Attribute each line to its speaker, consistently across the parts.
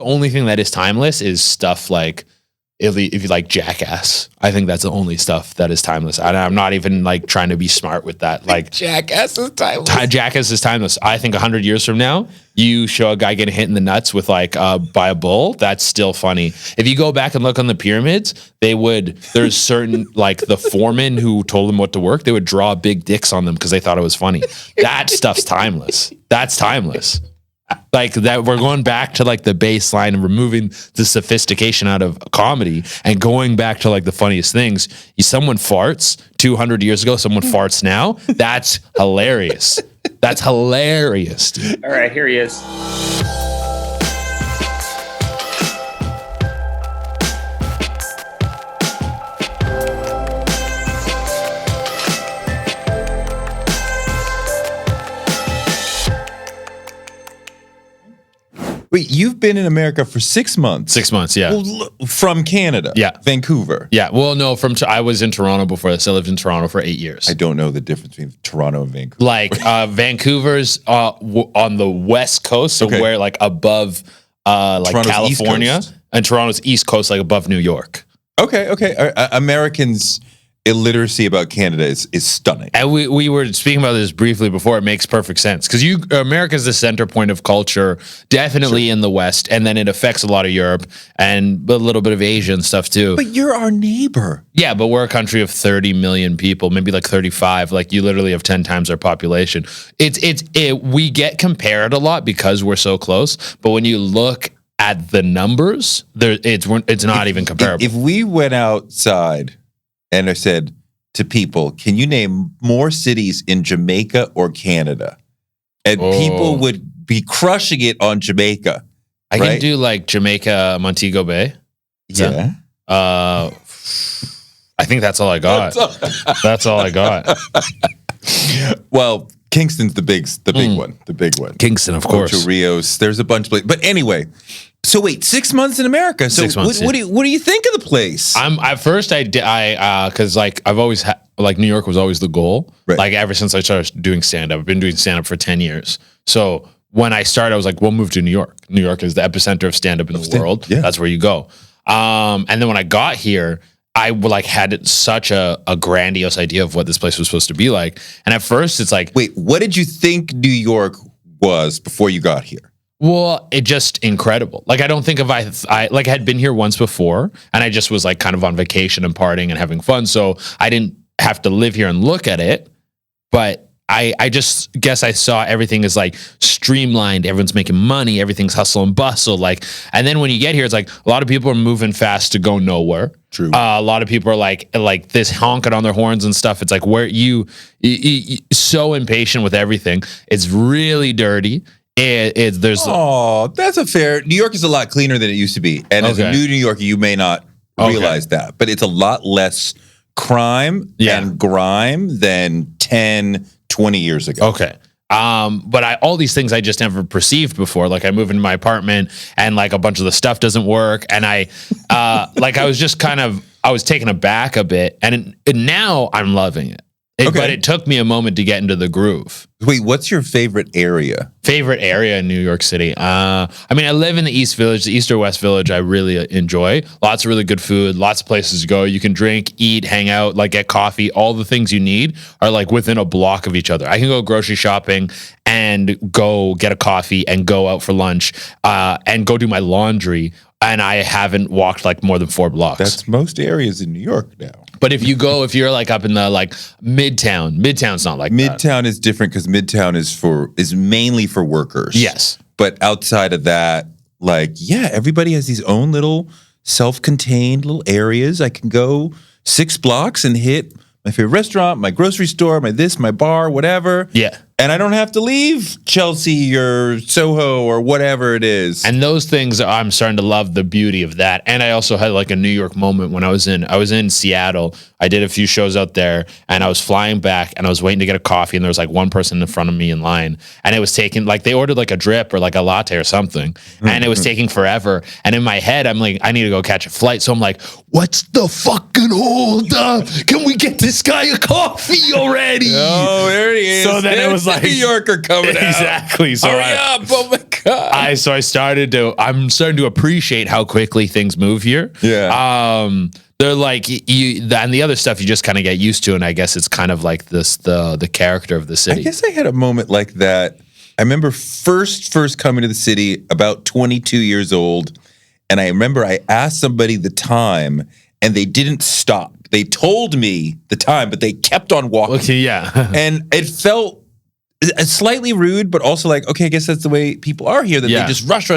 Speaker 1: only thing that is timeless is stuff like if you like Jackass. I think that's the only stuff that is timeless. I'm not even like trying to be smart with that. Like
Speaker 2: Jackass is timeless.
Speaker 1: Jackass is timeless. I think 100 years from now, you show a guy getting hit in the nuts with like by a bull. That's still funny. If you go back and look on the pyramids, there's certain like the foremen who told them what to work. They would draw big dicks on them because they thought it was funny. That stuff's timeless. That's timeless. Like that, we're going back to like the baseline and removing the sophistication out of comedy and going back to like the funniest things. Someone farts 200 years ago, someone farts now. That's hilarious. That's hilarious, dude.
Speaker 3: All right, here he is.
Speaker 2: Wait, you've been in America for 6 months.
Speaker 1: 6 months, yeah.
Speaker 2: Well, from Canada.
Speaker 1: Yeah.
Speaker 2: Vancouver.
Speaker 1: Yeah. Well, no, I was in Toronto before this. I lived in Toronto for 8 years.
Speaker 2: I don't know the difference between Toronto and Vancouver.
Speaker 1: Like Vancouver's on the west coast, so
Speaker 2: Okay.
Speaker 1: we're like above like
Speaker 2: Toronto's
Speaker 1: California,
Speaker 2: East Coast.
Speaker 1: and Toronto's east coast, like above New York.
Speaker 2: Okay. Americans' illiteracy about Canada is stunning.
Speaker 1: And we were speaking about this briefly before. It makes perfect sense because America's the center point of culture, definitely in the West, and then it affects a lot of Europe and a little bit of Asia and stuff too.
Speaker 2: But you're our neighbor.
Speaker 1: Yeah, but we're a country of 30 million people, maybe like 35. Like you literally have 10 times our population. We get compared a lot because we're so close. But when you look at the numbers, it's not even comparable.
Speaker 2: If we went outside and I said to people, can you name more cities in Jamaica or Canada? And people would be crushing it on Jamaica.
Speaker 1: I can do like Jamaica, Montego Bay.
Speaker 2: Yeah.
Speaker 1: I think that's all I got. That's all I got.
Speaker 2: Well, Kingston's the big one. The big one.
Speaker 1: Kingston, of course.
Speaker 2: Ocho Rios. There's a bunch of places. But anyway, so wait, 6 months in America. So
Speaker 1: 6 months,
Speaker 2: what do you think of the place?
Speaker 1: Because like I've always like New York was always the goal.
Speaker 2: Right.
Speaker 1: Like ever since I started doing stand up, I've been doing stand up for 10 years. So when I started, I was like, we'll move to New York. New York is the epicenter of stand up in the world.
Speaker 2: Yeah.
Speaker 1: That's where you go. And then when I got here, I like had such a grandiose idea of what this place was supposed to be like. And at first it's like,
Speaker 2: wait, what did you think New York was before you got here?
Speaker 1: well, it just incredible. Like I don't think if I like had been here once before and I just was like kind of on vacation and partying and having fun. So I didn't have to live here and look at it. But I just guess I saw everything as like streamlined. Everyone's making money. Everything's hustle and bustle. Like, and then when you get here, it's like a lot of people are moving fast to go nowhere.
Speaker 2: True.
Speaker 1: A lot of people are like this honking on their horns and stuff. It's like where you so impatient with everything. It's really dirty. There's
Speaker 2: that's a fair. New York is a lot cleaner than it used to be, and as a new New Yorker, you may not realize that, but it's a lot less crime and grime than 10, 20 years ago.
Speaker 1: Okay. But all these things I just never perceived before. Like I move into my apartment and like a bunch of the stuff doesn't work, and I was just I was taken aback a bit, and now I'm loving it. But it took me a moment to get into the groove.
Speaker 2: Wait, what's your favorite area?
Speaker 1: Favorite area in New York City? I mean, I live in the East Village, the East or West Village. I really enjoy. Lots of really good food, lots of places to go. You can drink, eat, hang out, like get coffee. All the things you need are like within a block of each other. I can go grocery shopping and go get a coffee and go out for lunch and go do my laundry. And I haven't walked like more than 4 blocks.
Speaker 2: That's most areas in New York now.
Speaker 1: But if you're like up in the like Midtown's not like that.
Speaker 2: Midtown is different because Midtown is mainly for workers.
Speaker 1: Yes.
Speaker 2: But outside of that, like, yeah, everybody has these own little self-contained little areas. I can go 6 blocks and hit my favorite restaurant, my grocery store, my bar, whatever.
Speaker 1: Yeah.
Speaker 2: And I don't have to leave Chelsea or Soho or whatever it is.
Speaker 1: And those things, I'm starting to love the beauty of that. And I also had like a New York moment when I was in Seattle. I did a few shows out there and I was flying back and I was waiting to get a coffee and there was like one person in front of me in line and it was taking like they ordered like a drip or like a latte or something and it was taking forever. And in my head, I'm like, I need to go catch a flight. So I'm like, what's the fucking hold up? Can we get this guy a coffee already?
Speaker 2: Oh, there he is.
Speaker 1: So then it was like
Speaker 2: New Yorker coming out.
Speaker 1: Exactly. So
Speaker 2: Hurry up! Oh my God.
Speaker 1: I'm starting to appreciate how quickly things move here.
Speaker 2: Yeah.
Speaker 1: They're like and the other stuff you just kind of get used to, and I guess it's kind of like the character of the city.
Speaker 2: I guess I had a moment like that. I remember first coming to the city, about 22 years old, and I remember I asked somebody the time, and they didn't stop. They told me the time, but they kept on walking.
Speaker 1: Okay, yeah.
Speaker 2: And it felt slightly rude, but also like, okay, I guess that's the way people are here, that they just rush,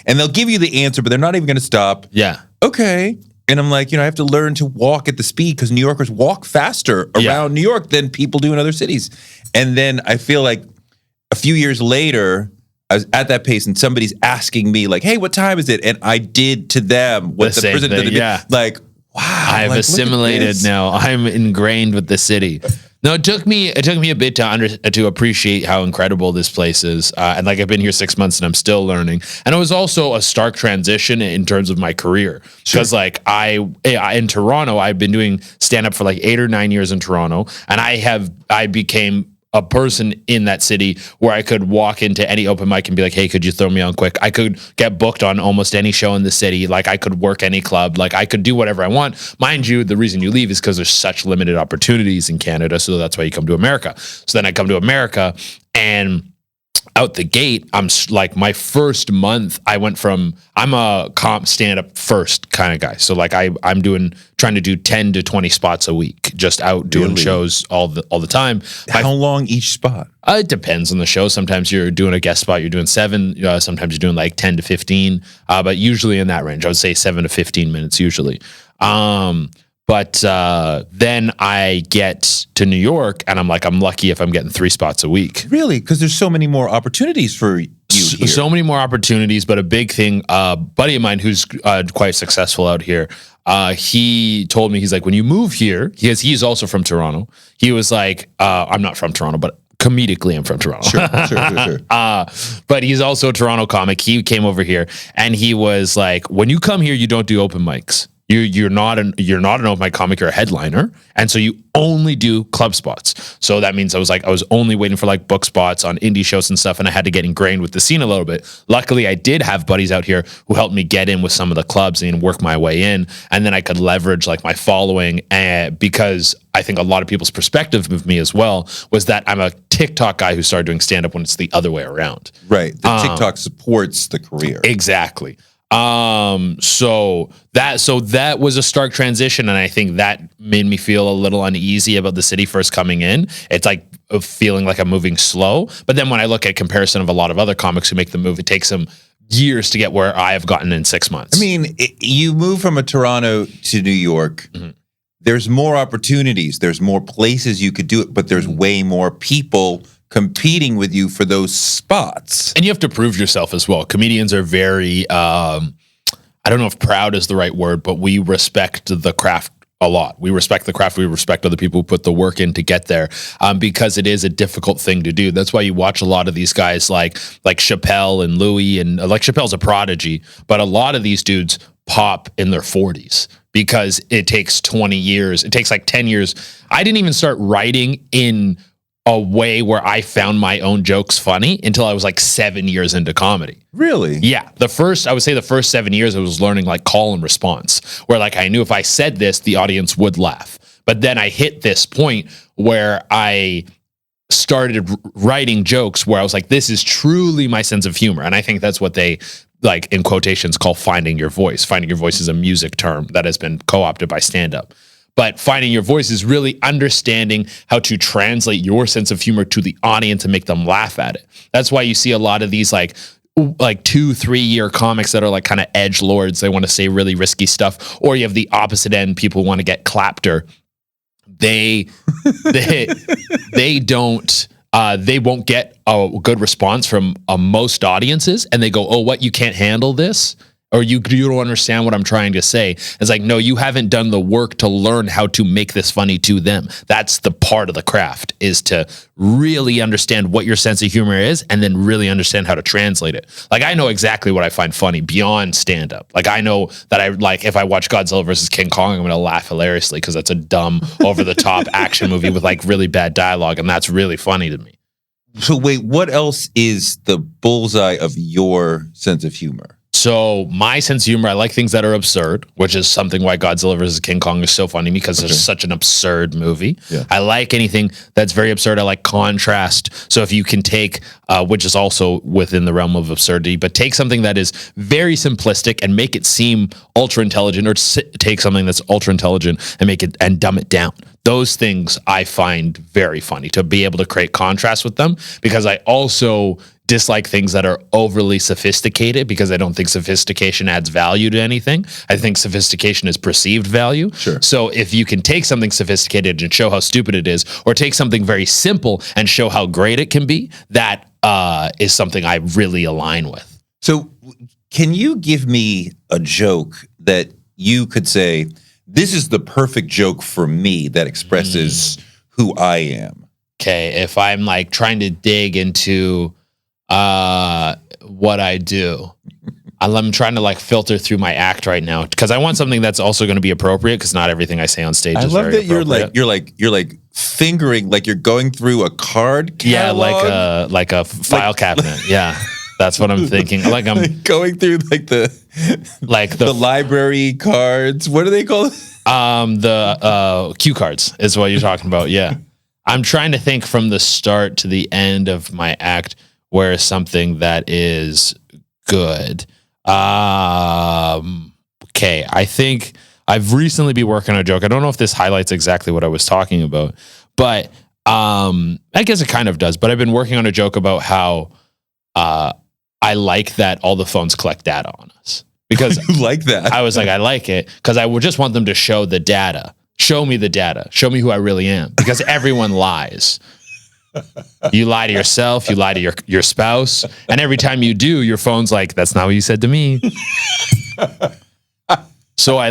Speaker 2: and they'll give you the answer, but they're not even going to stop.
Speaker 1: Yeah.
Speaker 2: Okay. And I'm like, I have to learn to walk at the speed because New Yorkers walk faster around New York than people do in other cities. And then I feel like a few years later, I was at that pace and somebody's asking me like, hey, what time is it? And I did to them what the person did to me. Like, wow.
Speaker 1: I've assimilated now. I'm ingrained with the city. No, it took me a bit to appreciate how incredible this place is. And like I've been here 6 months and I'm still learning. And it was also a stark transition in terms of my career. Because like in Toronto, I've been doing stand-up for like 8 or 9 years in Toronto. And I became a person in that city where I could walk into any open mic and be like, hey, could you throw me on quick? I could get booked on almost any show in the city. Like I could work any club. Like I could do whatever I want. Mind you, the reason you leave is because there's such limited opportunities in Canada. So that's why you come to America. So then I come to America and out the gate, I'm like my first month, I'm a comp stand-up first kind of guy. So like I'm trying to do 10 to 20 spots a week, just out doing shows all the time.
Speaker 2: How long each spot?
Speaker 1: It depends on the show. Sometimes you're doing a guest spot, you're doing 7. Sometimes you're doing like 10 to 15, but usually in that range. I would say 7 to 15 minutes usually. But then I get to New York and I'm like, I'm lucky if I'm getting 3 spots a week.
Speaker 2: Really? Because there's so many more opportunities for you here.
Speaker 1: So many more opportunities, but a big thing, buddy of mine who's quite successful out here, he told me, he's like, when you move here, he's also from Toronto. He was like, I'm not from Toronto, but comedically I'm from Toronto.
Speaker 2: Sure.
Speaker 1: But he's also a Toronto comic. He came over here and he was like, when you come here, you don't do open mics. You're not an open mic comic, you're a headliner, and so you only do club spots. So that means I was only waiting for like book spots on indie shows and stuff, and I had to get ingrained with the scene a little bit. Luckily, I did have buddies out here who helped me get in with some of the clubs and work my way in, and then I could leverage like my following, because I think a lot of people's perspective of me as well was that I'm a TikTok guy who started doing stand-up when it's the other way around.
Speaker 2: Right. The TikTok supports the career.
Speaker 1: Exactly. So that was a stark transition, and I think that made me feel a little uneasy about the city first coming in. It's like feeling like I'm moving slow, but then when I look at comparison of a lot of other comics who make the move, it takes them years to get where I have gotten in 6 months.
Speaker 2: I mean, you move from a Toronto to New York. Mm-hmm. There's more opportunities. There's more places you could do it, but there's way more people competing with you for those spots.
Speaker 1: And you have to prove yourself as well. Comedians are very, I don't know if proud is the right word, but we respect the craft a lot. We respect the craft. We respect other people who put the work in to get there, because it is a difficult thing to do. That's why you watch a lot of these guys like Chappelle and Louis, and like Chappelle's a prodigy, but a lot of these dudes pop in their 40s because it takes 20 years. It takes like 10 years. I didn't even start writing in a way where I found my own jokes funny until I was like 7 years into comedy.
Speaker 2: Really?
Speaker 1: Yeah. I would say the first 7 years I was learning like call and response, where like I knew if I said this, the audience would laugh. But then I hit this point where I started writing jokes where I was like, this is truly my sense of humor. And I think that's what they, like in quotations, call finding your voice. Finding your voice is a music term that has been co-opted by stand-up. But finding your voice is really understanding how to translate your sense of humor to the audience and make them laugh at it. That's why you see a lot of these like 2-3 year comics that are like kind of edge lords. They want to say really risky stuff. Or you have the opposite end, people who want to get clapter. They won't get a good response from most audiences, and they go, oh, what, you can't handle this? Or you don't understand what I'm trying to say. It's like, no, you haven't done the work to learn how to make this funny to them. That's the part of the craft, is to really understand what your sense of humor is and then really understand how to translate it. Like, I know exactly what I find funny beyond stand-up. Like, I know that if I watch Godzilla versus King Kong, I'm going to laugh hilariously because that's a dumb, over-the-top action movie with like really bad dialogue, and that's really funny to me.
Speaker 2: So wait, what else is the bullseye of your sense of humor?
Speaker 1: So my sense of humor, I like things that are absurd, which is something why Godzilla vs. King Kong is so funny because it's such an absurd movie.
Speaker 2: Yeah.
Speaker 1: I like anything that's very absurd. I like contrast. So if you can take, which is also within the realm of absurdity, but take something that is very simplistic and make it seem ultra intelligent, or take something that's ultra intelligent and make it and dumb it down. Those things I find very funny, to be able to create contrast with them, because I also dislike things that are overly sophisticated, because I don't think sophistication adds value to anything. I think sophistication is perceived value.
Speaker 2: Sure.
Speaker 1: So if you can take something sophisticated and show how stupid it is, or take something very simple and show how great it can be, that is something I really align with.
Speaker 2: So can you give me a joke that you could say, this is the perfect joke for me that expresses who I am?
Speaker 1: Okay, if I'm like trying to dig into what I do, I'm trying to like filter through my act right now, because I want something that's also going to be appropriate, because not everything I say on stage is very appropriate.
Speaker 2: I love that you're like fingering, like you're going through a card catalog.
Speaker 1: Yeah, like a file cabinet. Yeah. That's what I'm thinking. Like I'm
Speaker 2: like going through like the library cards. What do they call it?
Speaker 1: The cue cards is what you're talking about. Yeah. I'm trying to think from the start to the end of my act where something that is good. Okay. I think I've recently been working on a joke. I don't know if this highlights exactly what I was talking about, but I guess it kind of does. But I've been working on a joke about how I like that all the phones collect data on us, because
Speaker 2: you like that.
Speaker 1: I was like, I like it because I would just want them to show the data. Show me the data. Show me who I really am, because everyone lies. You lie to yourself. You lie to your spouse. And every time you do, your phone's like, that's not what you said to me. So I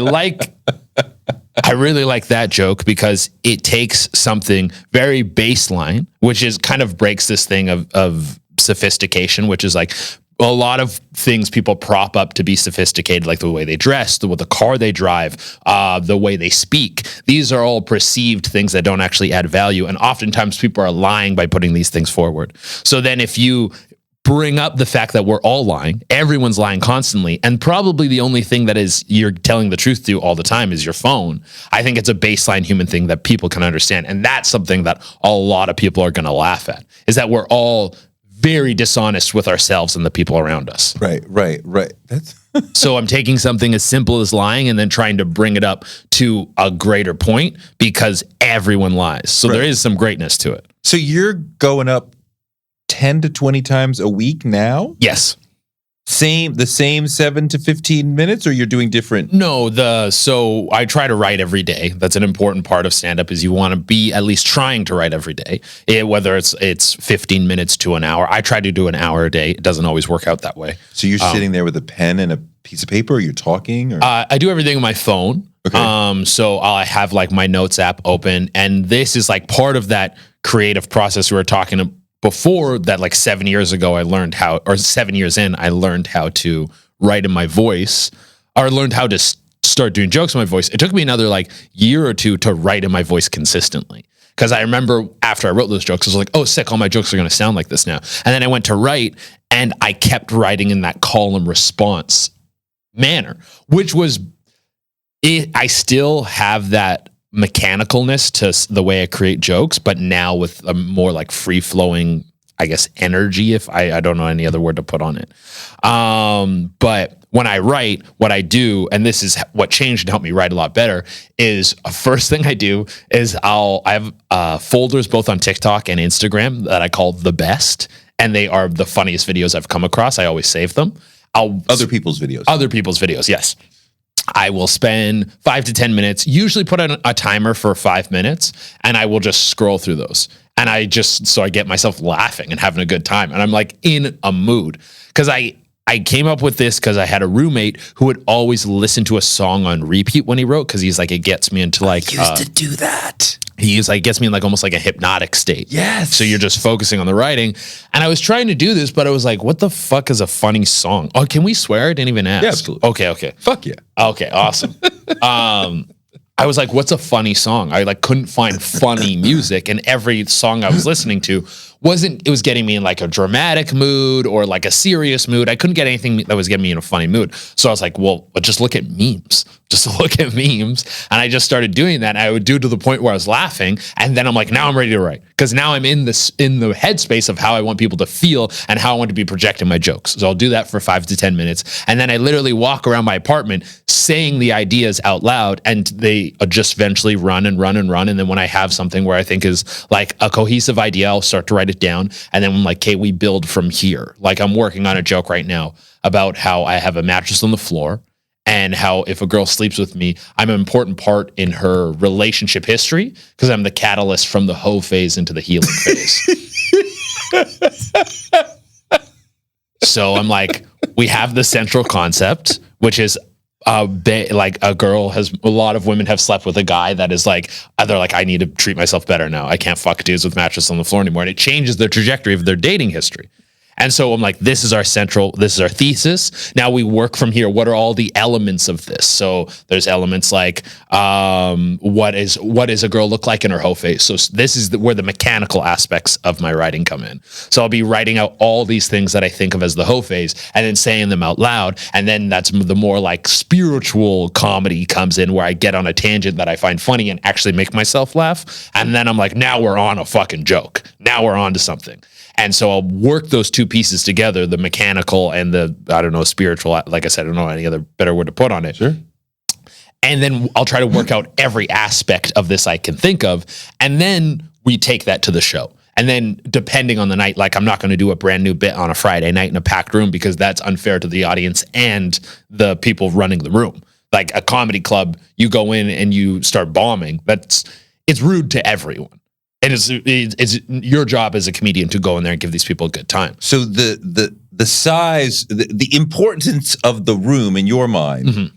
Speaker 1: really like that joke, because it takes something very baseline, which is kind of breaks this thing of sophistication, which is like a lot of things people prop up to be sophisticated, like the way they dress, the car they drive, the way they speak. These are all perceived things that don't actually add value. And oftentimes people are lying by putting these things forward. So then if you bring up the fact that we're all lying, everyone's lying constantly, and probably the only thing that is you're telling the truth to all the time is your phone, I think it's a baseline human thing that people can understand. And that's something that a lot of people are going to laugh at, is that we're all very dishonest with ourselves and the people around us.
Speaker 2: Right. That's
Speaker 1: So I'm taking something as simple as lying and then trying to bring it up to a greater point, because everyone lies. So there is some greatness to it.
Speaker 2: So you're going up 10 to 20 times a week now?
Speaker 1: Yes.
Speaker 2: The same 7 to 15 minutes, or you're doing different?
Speaker 1: No, so I try to write every day. That's an important part of stand-up, is you want to be at least trying to write every day. Whether it's 15 minutes to an hour. I try to do an hour a day. It doesn't always work out that way.
Speaker 2: So you're sitting there with a pen and a piece of paper, or you're talking? Or?
Speaker 1: I do everything on my phone. Okay. So I have like my notes app open, and this is like part of that creative process we were talking about before, that like 7 years ago, I learned how, or 7 years in, I learned how to write in my voice, or learned how to start doing jokes in my voice. It took me another like year or two to write in my voice consistently. Because I remember after I wrote those jokes, I was like, oh, sick, all my jokes are going to sound like this now. And then I went to write, and I kept writing in that column response manner, which was, I still have that mechanicalness to the way I create jokes, but now with a more like free flowing, I guess, energy, if I don't know any other word to put on it. But when I write, what I do, and this is what changed and helped me write a lot better, is first thing I do is I have folders both on TikTok and Instagram that I call the best, and they are the funniest videos I've come across. I always save them.
Speaker 2: Other people's videos,
Speaker 1: yes. I will spend 5 to 10 minutes, usually put on a timer for 5 minutes, and I will just scroll through those. And so I get myself laughing and having a good time. And I'm like in a mood, because I came up with this because I had a roommate who would always listen to a song on repeat when he wrote, because he's like, it gets me into like,
Speaker 2: I used to do that.
Speaker 1: Gets me in like almost like a hypnotic state.
Speaker 2: Yes.
Speaker 1: So you're just focusing on the writing. And I was trying to do this, but I was like, what the fuck is a funny song? Oh, can we swear? I didn't even ask.
Speaker 2: Yeah, absolutely.
Speaker 1: Okay.
Speaker 2: Fuck yeah.
Speaker 1: Okay, awesome. I was like, what's a funny song? I like couldn't find funny music, and every song I was listening to it was getting me in like a dramatic mood or like a serious mood. I couldn't get anything that was getting me in a funny mood. So I was like, well, just look at memes. Just look at memes. And I just started doing that. And I would do to the point where I was laughing. And then I'm like, now I'm ready to write. Because now I'm in the headspace of how I want people to feel and how I want to be projecting my jokes. So I'll do that for 5 to 10 minutes. And then I literally walk around my apartment saying the ideas out loud, and they just eventually run and run and run. And then when I have something where I think is like a cohesive idea, I'll start to write it down. And then I'm like, okay, we build from here. Like I'm working on a joke right now about how I have a mattress on the floor and how if a girl sleeps with me, I'm an important part in her relationship history because I'm the catalyst from the hoe phase into the healing phase. So I'm like, we have the central concept, which is like a lot of women have slept with a guy that is like, they're like, I need to treat myself better now. I can't fuck dudes with mattress on the floor anymore. And it changes the trajectory of their dating history. And so I'm like, this is our thesis. Now we work from here. What are all the elements of this? So there's elements like, what does a girl look like in her hoe phase? So this is where the mechanical aspects of my writing come in. So I'll be writing out all these things that I think of as the hoe phase and then saying them out loud. And then that's the more like spiritual comedy comes in where I get on a tangent that I find funny and actually make myself laugh. And then I'm like, now we're on a fucking joke. Now we're on to something. And so I'll work those two pieces together, the mechanical and the, I don't know, spiritual. Like I said, I don't know any other better word to put on it.
Speaker 2: Sure.
Speaker 1: And then I'll try to work out every aspect of this I can think of. And then we take that to the show. And then depending on the night, like I'm not going to do a brand new bit on a Friday night in a packed room because that's unfair to the audience and the people running the room. Like a comedy club, you go in and you start bombing. It's rude to everyone. And it's your job as a comedian to go in there and give these people a good time.
Speaker 2: So the size, the importance of the room in your mind,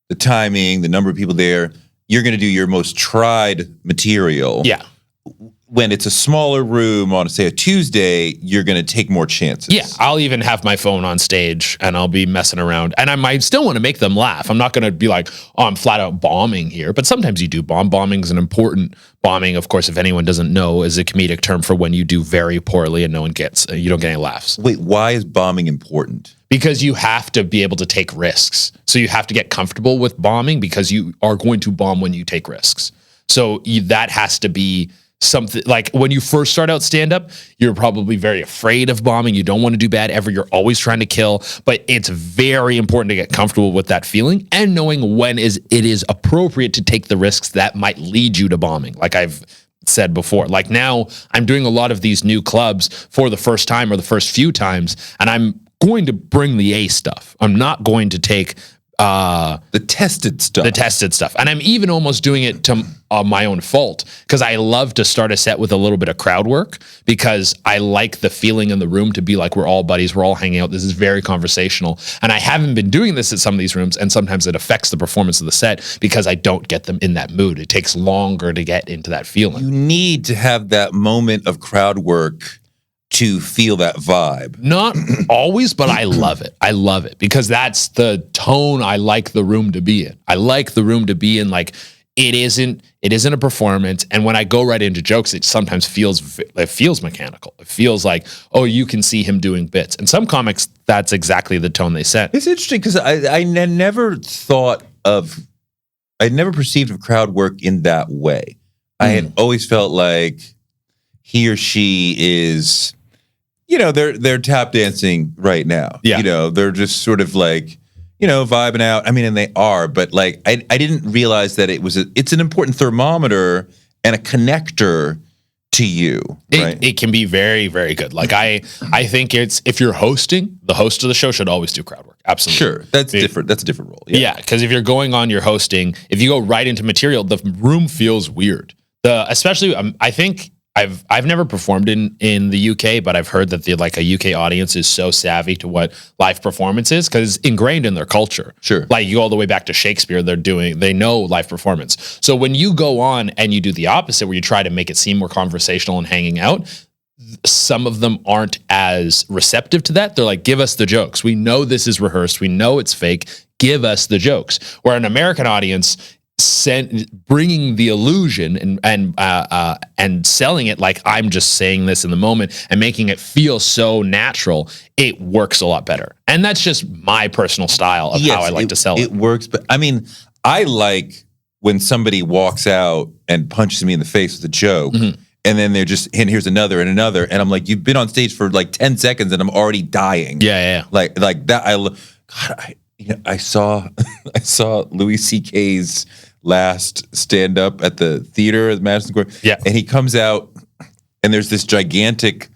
Speaker 2: the timing, the number of people there, you're going to do your most tried material.
Speaker 1: Yeah.
Speaker 2: When it's a smaller room on, say, a Tuesday, you're going to take more chances.
Speaker 1: Yeah, I'll even have my phone on stage and I'll be messing around. And I might still want to make them laugh. I'm not going to be like, oh, I'm flat out bombing here. But sometimes you do bomb. Bombing is an important bombing. Of course, if anyone doesn't know, is a comedic term for when you do very poorly and you don't get any laughs.
Speaker 2: Wait, why is bombing important?
Speaker 1: Because you have to be able to take risks. So you have to get comfortable with bombing because you are going to bomb when you take risks. So that has to be something like when you first start out stand-up, you're probably very afraid of bombing. You don't want to do bad ever. You're always trying to kill, but it's very important to get comfortable with that feeling and knowing when it is appropriate to take the risks that might lead you to bombing. Like I've said before, like now I'm doing a lot of these new clubs for the first time or the first few times, and I'm going to bring the A stuff. I'm not going to take
Speaker 2: the tested stuff.
Speaker 1: And I'm even almost doing it to my own fault because I love to start a set with a little bit of crowd work because I like the feeling in the room to be like we're all buddies, we're all hanging out. This is very conversational. And I haven't been doing this at some of these rooms, and sometimes it affects the performance of the set because I don't get them in that mood. It takes longer to get into that feeling.
Speaker 2: You need to have that moment of crowd work to feel that vibe. Not
Speaker 1: always, but I love it. I love it because that's the tone I like the room to be in. I like the room to be in like it isn't a performance. And when I go right into jokes, it sometimes feels mechanical. It feels like, oh, you can see him doing bits. And some comics, that's exactly the tone they set.
Speaker 2: It's interesting because I never perceived of crowd work in that way. I had always felt like he or she is, they're tap dancing right now.
Speaker 1: Yeah.
Speaker 2: They're just sort of like, vibing out. I mean, and they are, but like, I didn't realize that it's an important thermometer and a connector to you. Right?
Speaker 1: It can be very, very good. Like I think if you're hosting, the host of the show should always do crowd work. Absolutely.
Speaker 2: Sure. That's different. That's a different role.
Speaker 1: Yeah. Because if you're going on your hosting, if you go right into material, the room feels weird. Especially, I think I've never performed in the UK, but I've heard that a UK audience is so savvy to what live performance is because it's ingrained in their culture.
Speaker 2: Sure.
Speaker 1: Like you go all the way back to Shakespeare, they know live performance. So when you go on and you do the opposite, where you try to make it seem more conversational and hanging out, some of them aren't as receptive to that. They're like, give us the jokes. We know this is rehearsed. We know it's fake. Give us the jokes. Where an American audience, bringing the illusion and selling it like I'm just saying this in the moment and making it feel so natural, it works a lot better. And that's just my personal style of how I like to sell it.
Speaker 2: It works, but I mean, I like when somebody walks out and punches me in the face with a joke, and then they're just, and here's another and another, and I'm like, you've been on stage for like 10 seconds and I'm already dying.
Speaker 1: Yeah.
Speaker 2: Like that. I saw Louis C.K.'s last stand up at the theater at Madison Square.
Speaker 1: Yeah.
Speaker 2: And he comes out and there's this gigantic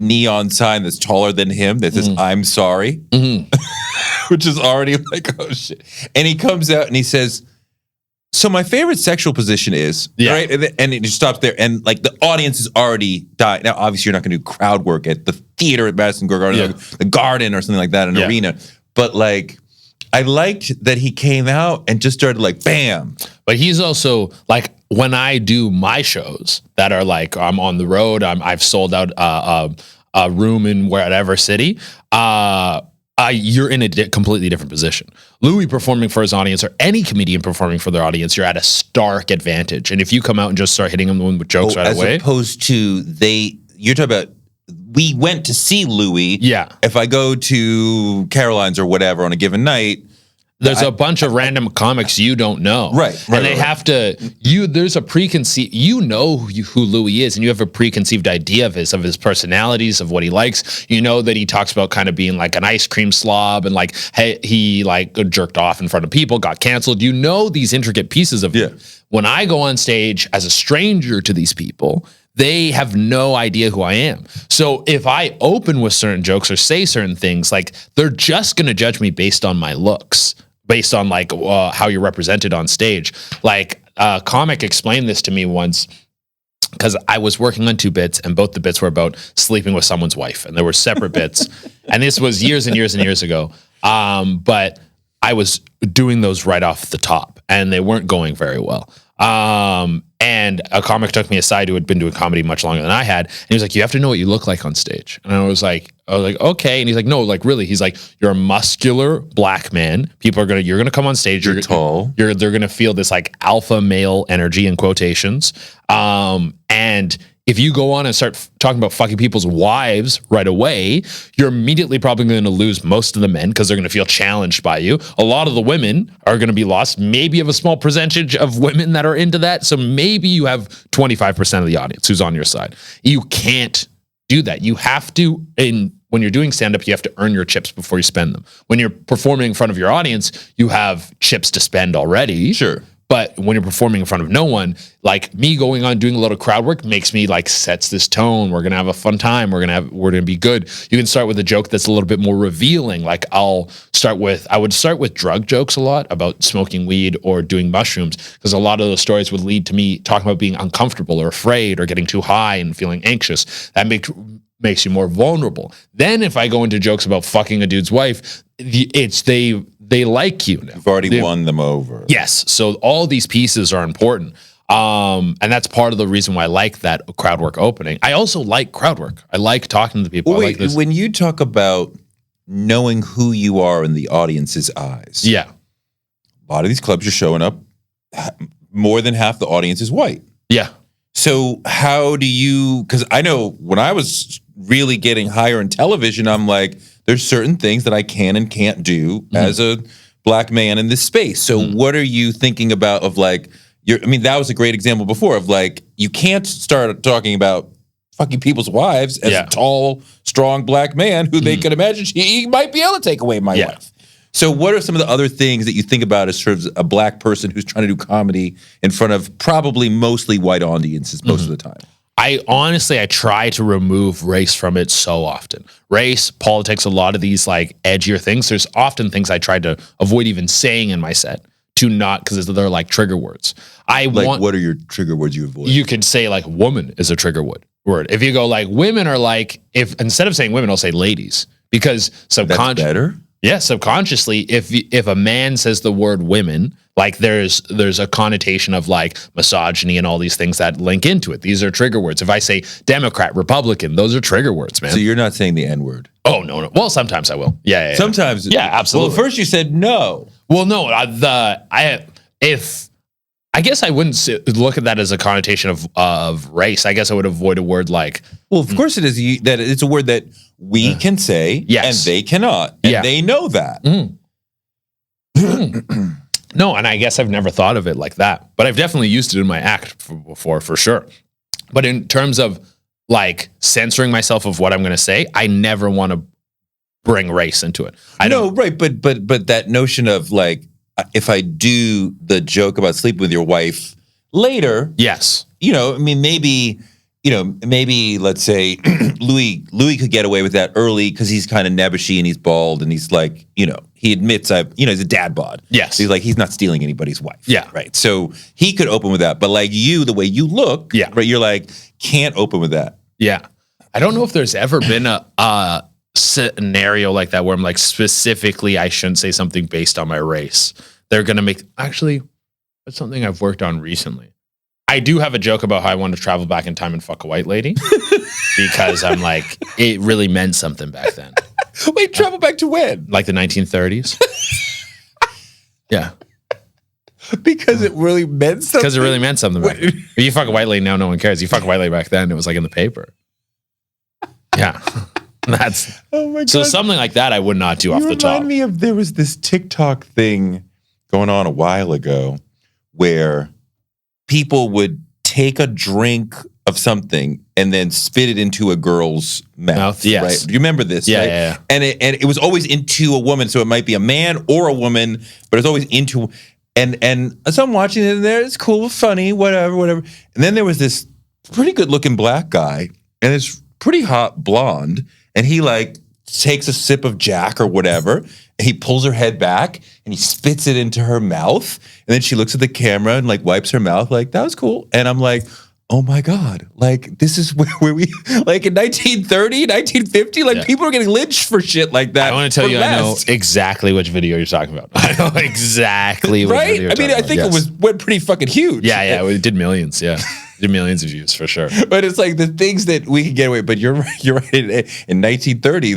Speaker 2: neon sign that's taller than him that says, I'm sorry, which is already like, oh shit. And he comes out and he says, so my favorite sexual position is, right? And it just stops there. And like the audience is already dying. Now, obviously you're not going to do crowd work at the theater at Madison Square Garden, the Garden or something like that, an arena. But like, I liked that he came out and just started like, bam.
Speaker 1: But he's also like, when I do my shows that are like, I'm on the road, I've sold out a room in whatever city, you're in a completely different position. Louis performing for his audience, or any comedian performing for their audience, you're at a stark advantage. And if you come out and just start hitting them with jokes right away.
Speaker 2: As opposed to you're talking about, we went to see Louis.
Speaker 1: Yeah.
Speaker 2: If I go to Caroline's or whatever on a given night,
Speaker 1: there's a bunch of random comics you don't know.
Speaker 2: Right.
Speaker 1: And they have to, there's a preconceived, who Louis is, and you have a preconceived idea of his personalities, of what he likes. You know that he talks about kind of being like an ice cream slob and like, hey, he like jerked off in front of people, got canceled. You know these intricate pieces of him. When I go on stage as a stranger to these people, they have no idea who I am. So if I open with certain jokes or say certain things, like they're just going to judge me based on my looks, based on like how you're represented on stage. Like a comic explained this to me once, because I was working on 2 bits and both the bits were about sleeping with someone's wife, and there were separate bits. And this was years and years and years ago. But I was doing those right off the top and they weren't going very well. And a comic took me aside who had been doing comedy much longer than I had. And he was like, you have to know what you look like on stage. And I was like, okay. And he's like, no, like really? He's like, you're a muscular black man. You're going to come on stage.
Speaker 2: You're tall.
Speaker 1: They're going to feel this like alpha male energy in quotations. And if you go on and start talking about fucking people's wives right away, you're immediately probably going to lose most of the men because they're going to feel challenged by you. A lot of the women are going to be lost. Maybe you have a small percentage of women that are into that. So maybe you have 25% of the audience who's on your side. You can't do that. You have to, when you're doing stand-up, you have to earn your chips before you spend them. When you're performing in front of your audience, you have chips to spend already.
Speaker 2: Sure.
Speaker 1: But when you're performing in front of no one, like me going on doing a lot of crowd work makes me like sets this tone. We're gonna have a fun time. We're gonna be good. You can start with a joke that's a little bit more revealing. Like I would start with drug jokes a lot about smoking weed or doing mushrooms, because a lot of those stories would lead to me talking about being uncomfortable or afraid or getting too high and feeling anxious. That makes you more vulnerable. Then if I go into jokes about fucking a dude's wife, they like you now.
Speaker 2: You've already won them over.
Speaker 1: Yes. So all these pieces are important. And that's part of the reason why I like that crowd work opening. I also like crowd work. I like talking to people.
Speaker 2: Wait, when you talk about knowing who you are in the audience's eyes.
Speaker 1: Yeah.
Speaker 2: A lot of these clubs you're showing up, more than half the audience is white.
Speaker 1: Yeah.
Speaker 2: So how do you, because I know when I was really getting higher in television, I'm like, there's certain things that I can and can't do as a black man in this space. So what are you thinking about of like, that was a great example before of like, you can't start talking about fucking people's wives as a tall, strong black man who they could imagine he might be able to take away my wife. So what are some of the other things that you think about as sort of a black person who's trying to do comedy in front of probably mostly white audiences most of the time?
Speaker 1: I try to remove race from it so often. Race, politics, a lot of these like edgier things. There's often things I try to avoid even saying in my set because they're like trigger words.
Speaker 2: What are your trigger words you avoid?
Speaker 1: You could say like woman is a trigger word. If you go like women are like, if instead of saying women, I'll say ladies, because
Speaker 2: That's better?
Speaker 1: Yeah, subconsciously, if a man says the word women, like there's a connotation of like misogyny and all these things that link into it. These are trigger words. If I say Democrat, Republican, those are trigger words, man.
Speaker 2: So you're not saying the N-word?
Speaker 1: Oh, no. Well, sometimes I will. Yeah.
Speaker 2: Sometimes.
Speaker 1: Yeah, absolutely.
Speaker 2: Well, first you said no.
Speaker 1: Well, no. If I guess I wouldn't look at that as a connotation of race. I guess I would avoid a word like.
Speaker 2: Well, of course it is. That it's a word that we can say,
Speaker 1: yes,
Speaker 2: and they cannot, and they know that.
Speaker 1: No, and I guess I've never thought of it like that, but I've definitely used it in my act before, for sure. But in terms of like censoring myself of what I'm going to say, I never want to bring race into it.
Speaker 2: Right, but that notion of like, if I do the joke about sleeping with your wife later,
Speaker 1: yes,
Speaker 2: I mean, maybe let's say Louis could get away with that early because he's kind of nebbishy and he's bald and he's like, he admits he's a dad bod.
Speaker 1: Yes.
Speaker 2: So he's like, he's not stealing anybody's wife.
Speaker 1: Yeah.
Speaker 2: Right. So he could open with that. But like the way you look, right, you're like, can't open with that.
Speaker 1: Yeah. I don't know if there's ever been a scenario like that where I'm like, specifically, I shouldn't say something based on my race. They're going to actually, that's something I've worked on recently. I do have a joke about how I want to travel back in time and fuck a white lady because I'm like, it really meant something back then.
Speaker 2: Wait, travel back to when?
Speaker 1: Like the 1930s. Yeah.
Speaker 2: Because it really meant something?
Speaker 1: Because it really meant something back then. If you fuck a white lady now, no one cares. You fuck a white lady back then, it was like in the paper. Yeah. That's
Speaker 2: oh my God.
Speaker 1: So something like that I would not do off the top.
Speaker 2: Remind me of, there was this TikTok thing going on a while ago where people would take a drink of something and then spit it into a girl's mouth.
Speaker 1: Yes.
Speaker 2: Right? Do you remember this?
Speaker 1: Yeah,
Speaker 2: right?
Speaker 1: yeah.
Speaker 2: And it was always into a woman, so it might be a man or a woman, but it's always into. And so I'm watching it, and there it's cool, funny, whatever. And then there was this pretty good looking black guy and this pretty hot blonde, and he like takes a sip of Jack or whatever, and he pulls her head back and he spits it into her mouth, and then she looks at the camera and like wipes her mouth like, that was cool. And I'm like, oh my God, like this is where we, like in 1930, 1950, like people are getting lynched for shit like that.
Speaker 1: I want to tell you, I know exactly which video you're talking about. I know exactly which video you're talking about.
Speaker 2: I think it went pretty fucking huge.
Speaker 1: Yeah, it did millions, yeah. It did millions of views for sure.
Speaker 2: But it's like the things that we can get away, but you're right, in 1930,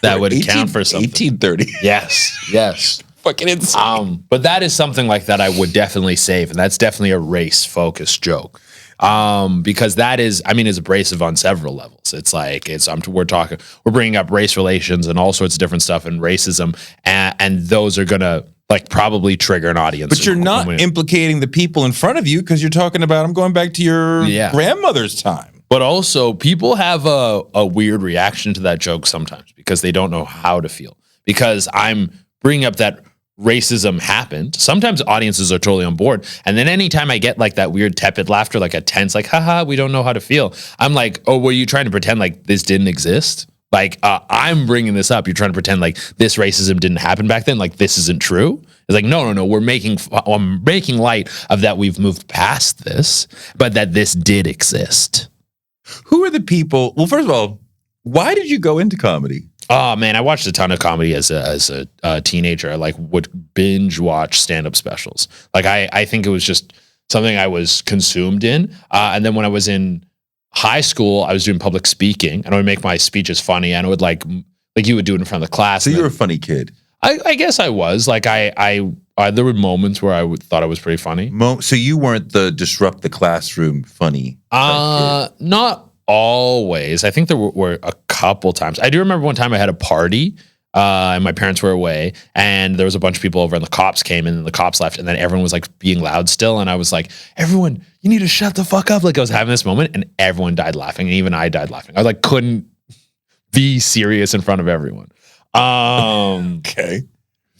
Speaker 1: that would count for something.
Speaker 2: 1830.
Speaker 1: Yes.
Speaker 2: Fucking insane.
Speaker 1: But that is something like that I would definitely save, and that's definitely a race-focused joke. Because that is, I mean, it's abrasive on several levels. It's like, we're bringing up race relations and all sorts of different stuff and racism, and those are gonna like probably trigger an audience.
Speaker 2: But you're not implicating the people in front of you because you're talking about, I'm going back to your grandmother's time.
Speaker 1: But also, people have a weird reaction to that joke sometimes because they don't know how to feel. Because I'm bringing up that racism happened. Sometimes audiences are totally on board. And then anytime I get like that weird tepid laughter, like a tense, like, haha, we don't know how to feel. I'm like, oh, were you trying to pretend like this didn't exist? Like, I'm bringing this up. You're trying to pretend like this racism didn't happen back then. Like, this isn't true. It's like, no. I'm making light of that. We've moved past this, but that this did exist.
Speaker 2: Who are the people? Well, first of all, why did you go into comedy?
Speaker 1: Oh man, I watched a ton of comedy as a teenager. I like would binge watch stand-up specials. Like I think it was just something I was consumed in. And then when I was in high school, I was doing public speaking, and I would make my speeches funny, and I would like you would do it in front of the class.
Speaker 2: So you're a funny kid.
Speaker 1: I guess I was. Like I there were moments where thought I was pretty funny.
Speaker 2: So you weren't the disrupt the classroom funny.
Speaker 1: Not always. I think there were a couple times. I do remember one time I had a party and my parents were away, and there was a bunch of people over, and the cops came in, and the cops left, and then everyone was like being loud still, and I was like, everyone, you need to shut the fuck up. Like I was having this moment, and everyone died laughing, and even I died laughing. I like couldn't be serious in front of everyone.
Speaker 2: Okay.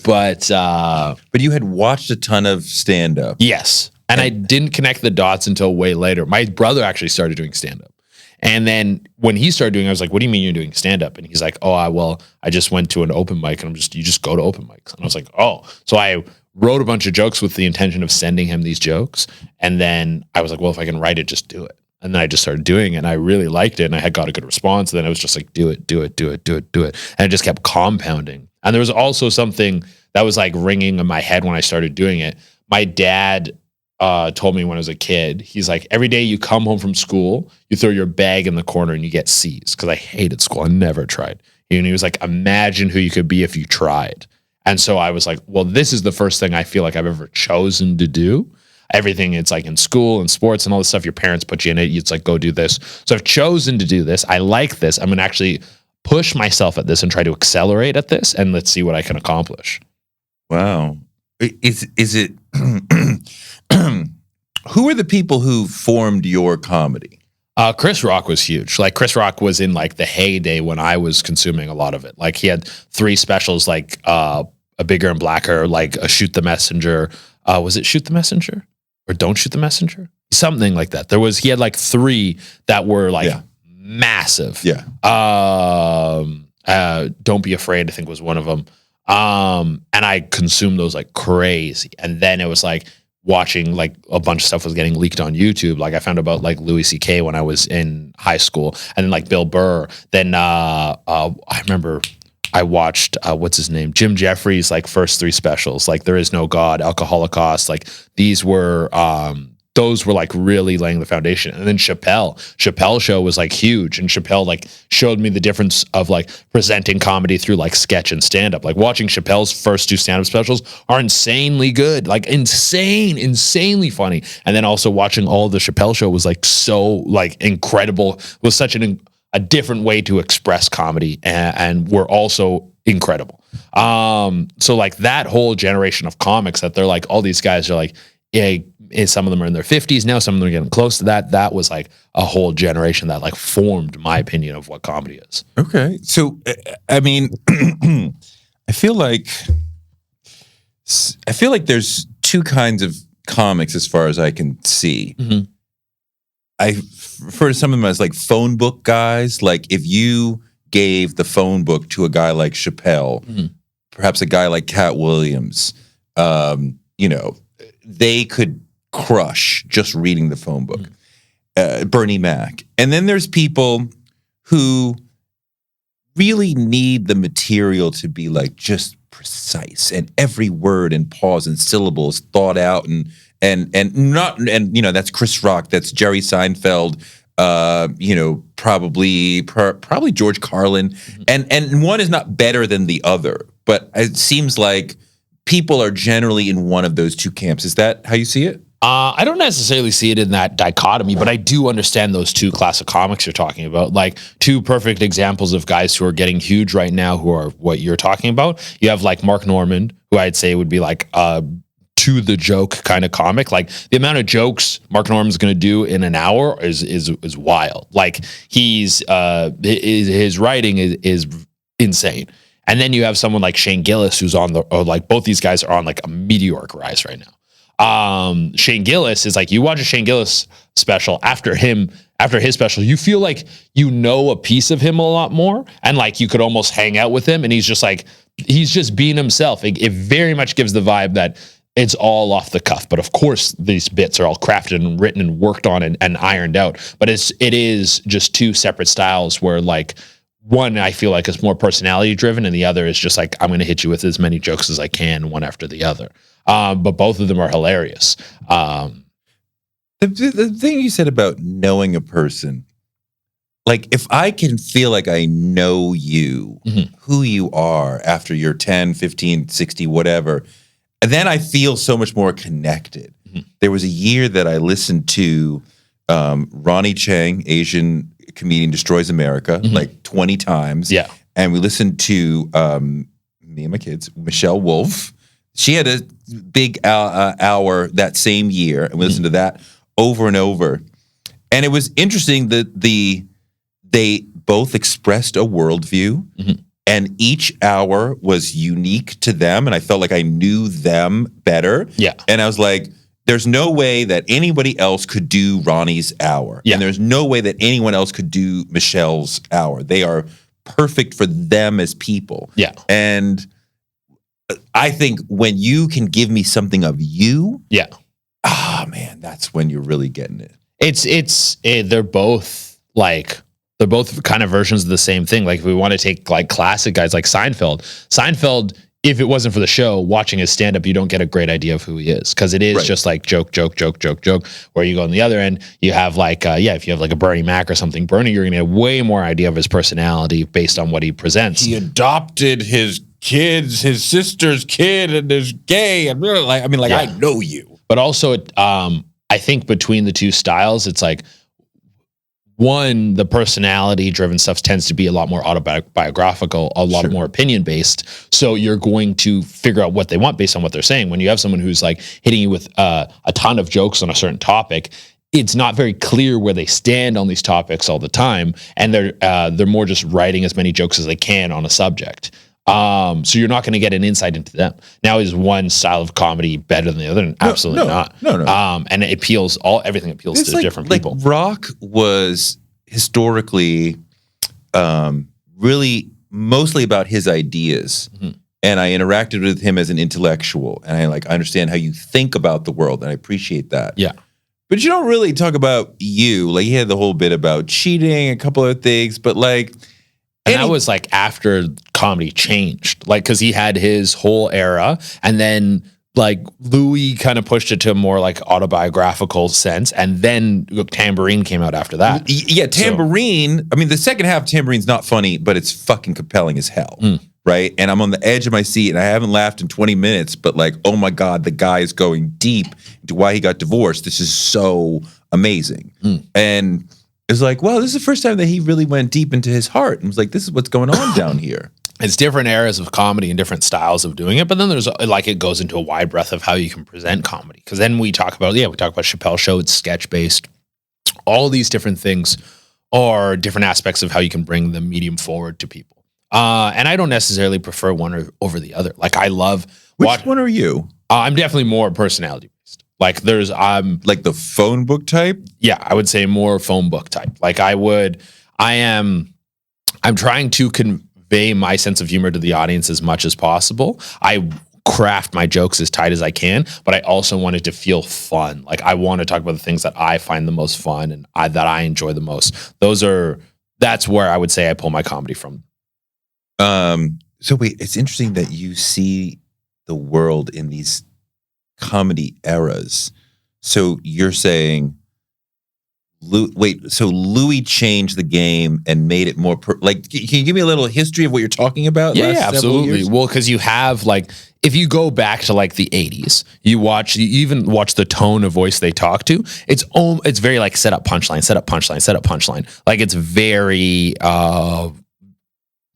Speaker 1: But
Speaker 2: you had watched a ton of stand-up.
Speaker 1: Yes. And I didn't connect the dots until way later. My brother actually started doing stand-up. And then when he started doing it, I was like, what do you mean you're doing stand-up? And he's like, I just went to an open mic, and you just go to open mics. And I was like, oh. So I wrote a bunch of jokes with the intention of sending him these jokes. And then I was like, well, if I can write it, just do it. And then I just started doing it, and I really liked it, and I had got a good response. And then I was just like, do it. And it just kept compounding. And there was also something that was like ringing in my head when I started doing it. My dad told me when I was a kid, he's like, every day you come home from school, you throw your bag in the corner and you get C's, because I hated school. I never tried. And he was like, imagine who you could be if you tried. And so I was like, well, this is the first thing I feel like I've ever chosen to do. everything. It's like in school and sports and all this stuff. Your parents put you in it. It's like, go do this. So I've chosen to do this. I like this. I'm going to actually push myself at this and try to accelerate at this, and let's see what I can accomplish.
Speaker 2: Wow. Is it who are the people who formed your comedy?
Speaker 1: Chris Rock was huge. Like Chris Rock was in like the heyday when I was consuming a lot of it. Like he had 3 specials, like A Bigger and Blacker, like a Shoot the Messenger. Was it Shoot the Messenger or Don't Shoot the Messenger? Something like that. He had like 3 that were like massive.
Speaker 2: Yeah.
Speaker 1: Don't Be Afraid, I think, was one of them. And I consumed those like crazy. And then it was like watching like a bunch of stuff was getting leaked on YouTube. Like I found about like Louis C.K. when I was in high school, and then like Bill Burr. Then I remember I watched what's his name? Jim Jeffries, like first 3 specials, like There Is No God, Alcoholocaust. Like these were those were like really laying the foundation. And then Chappelle show was like huge. And Chappelle like showed me the difference of like presenting comedy through like sketch and stand-up. Like watching Chappelle's first 2 stand-up specials are insanely good, like insanely funny. And then also watching all the Chappelle show was like so like incredible. It was such a different way to express comedy, and were also incredible. So like that whole generation of comics that they're like, all these guys are like, some of them are in their 50s now, some of them are getting close to that. That was like a whole generation that like formed my opinion of what comedy is.
Speaker 2: Okay. So, I mean, I feel like there's 2 kinds of comics as far as I can see.
Speaker 1: Mm-hmm.
Speaker 2: I refer to some of them as like phone book guys. Like if you gave the phone book to a guy like Chappelle, perhaps a guy like Cat Williams, they could crush just reading the phone book. Bernie Mac. And then there's people who really need the material to be like just precise, and every word and pause and syllable is thought out, and that's Chris Rock, that's Jerry Seinfeld, probably George Carlin, and one is not better than the other, but it seems like people are generally in one of those 2 camps. Is that how you see it?
Speaker 1: I don't necessarily see it in that dichotomy, but I do understand those 2 classic comics you're talking about. Like 2 perfect examples of guys who are getting huge right now, who are what you're talking about. You have like Mark Normand, who I'd say would be like to the joke kind of comic. Like the amount of jokes Mark Normand's going to do in an hour is wild. Like his writing is insane. And then you have someone like Shane Gillis, who's on both these guys are on like a meteoric rise right now. Shane Gillis is like, you watch a Shane Gillis special after his special, you feel like you know a piece of him a lot more, and like you could almost hang out with him, and he's just being himself. It very much gives the vibe that it's all off the cuff, but of course these bits are all crafted and written and worked on and ironed out, but it is just 2 separate styles where like one I feel like is more personality driven, and the other is just like, I'm going to hit you with as many jokes as I can, one after the other. But both of them are hilarious.
Speaker 2: The thing you said about knowing a person, like if I can feel like I know you, who you are after you're 10, 15, 60, whatever, then I feel so much more connected. There was a year that I listened to Ronnie Chang, Asian comedian, Destroys America, like 20 times.
Speaker 1: Yeah.
Speaker 2: And we listened to me and my kids, Michelle Wolf. She had a big hour that same year, and we listened to that over and over. And it was interesting that they both expressed a worldview, and each hour was unique to them, and I felt like I knew them better.
Speaker 1: Yeah.
Speaker 2: And I was like, there's no way that anybody else could do Ronnie's hour.
Speaker 1: Yeah.
Speaker 2: And there's no way that anyone else could do Michelle's hour. They are perfect for them as people.
Speaker 1: Yeah.
Speaker 2: And I think when you can give me something of you, man, that's when you're really getting it.
Speaker 1: They're both kind of versions of the same thing. Like if we want to take like classic guys like Seinfeld, if it wasn't for the show, watching his stand-up, you don't get a great idea of who he is, because it is just like joke. Where you go on the other end, you have like, if you have like a Bernie Mac or something, Bernie, you're going to get way more idea of his personality based on what he presents.
Speaker 2: He adopted his sister's kid, and is gay, and really, I know you.
Speaker 1: But also, I think between the two styles, it's like, one, the personality driven stuff tends to be a lot more autobiographical, a lot more opinion based. So you're going to figure out what they want based on what they're saying. When you have someone who's like hitting you with a ton of jokes on a certain topic, it's not very clear where they stand on these topics all the time. And they're more just writing as many jokes as they can on a subject. So you're not going to get an insight into them. Now, is one style of comedy better than the other? Absolutely not.
Speaker 2: No.
Speaker 1: And it appeals everything appeals to different people.
Speaker 2: Like rock was historically really mostly about his ideas. And I interacted with him as an intellectual, and I understand how you think about the world, and I appreciate that.
Speaker 1: Yeah.
Speaker 2: But you don't really talk about you. Like, he had the whole bit about cheating, a couple of things, but like,
Speaker 1: and that was like after comedy changed, like, because he had his whole era, and then like Louis kind of pushed it to a more like autobiographical sense, and then Tambourine came out after that.
Speaker 2: Yeah, Tambourine. I mean, the second half of Tambourine's not funny, but it's fucking compelling as hell, right? And I'm on the edge of my seat, and I haven't laughed in 20 minutes, but like, oh my God, the guy is going deep into why he got divorced. This is so amazing. And it's like, well, this is the first time that he really went deep into his heart and was like, this is what's going on down here.
Speaker 1: It's different eras of comedy and different styles of doing it, but then there's like, it goes into a wide breadth of how you can present comedy. Because then we talk about Chappelle's show, it's sketch based. All these different things are different aspects of how you can bring the medium forward to people. And I don't necessarily prefer one over the other. Like, I love
Speaker 2: Which one are you?
Speaker 1: I'm definitely more personality based. Like, I'm
Speaker 2: like the phone book type.
Speaker 1: Yeah, I would say more phone book type. Like, I'm trying to convey my sense of humor to the audience as much as possible. I craft my jokes as tight as I can, but I also want it to feel fun. Like, I want to talk about the things that I find the most fun and that I enjoy the most. That's where I would say I pull my comedy from.
Speaker 2: So wait, it's interesting that you see the world in these comedy eras. So you're saying, so Louis changed the game and made it more like, can you give me a little history of what you're talking about?
Speaker 1: Yeah, absolutely. Well, because you have like, if you go back to like the 80s, you even watch the tone of voice they talk to. It's very like set up punchline, set up punchline, set up punchline. Like, it's very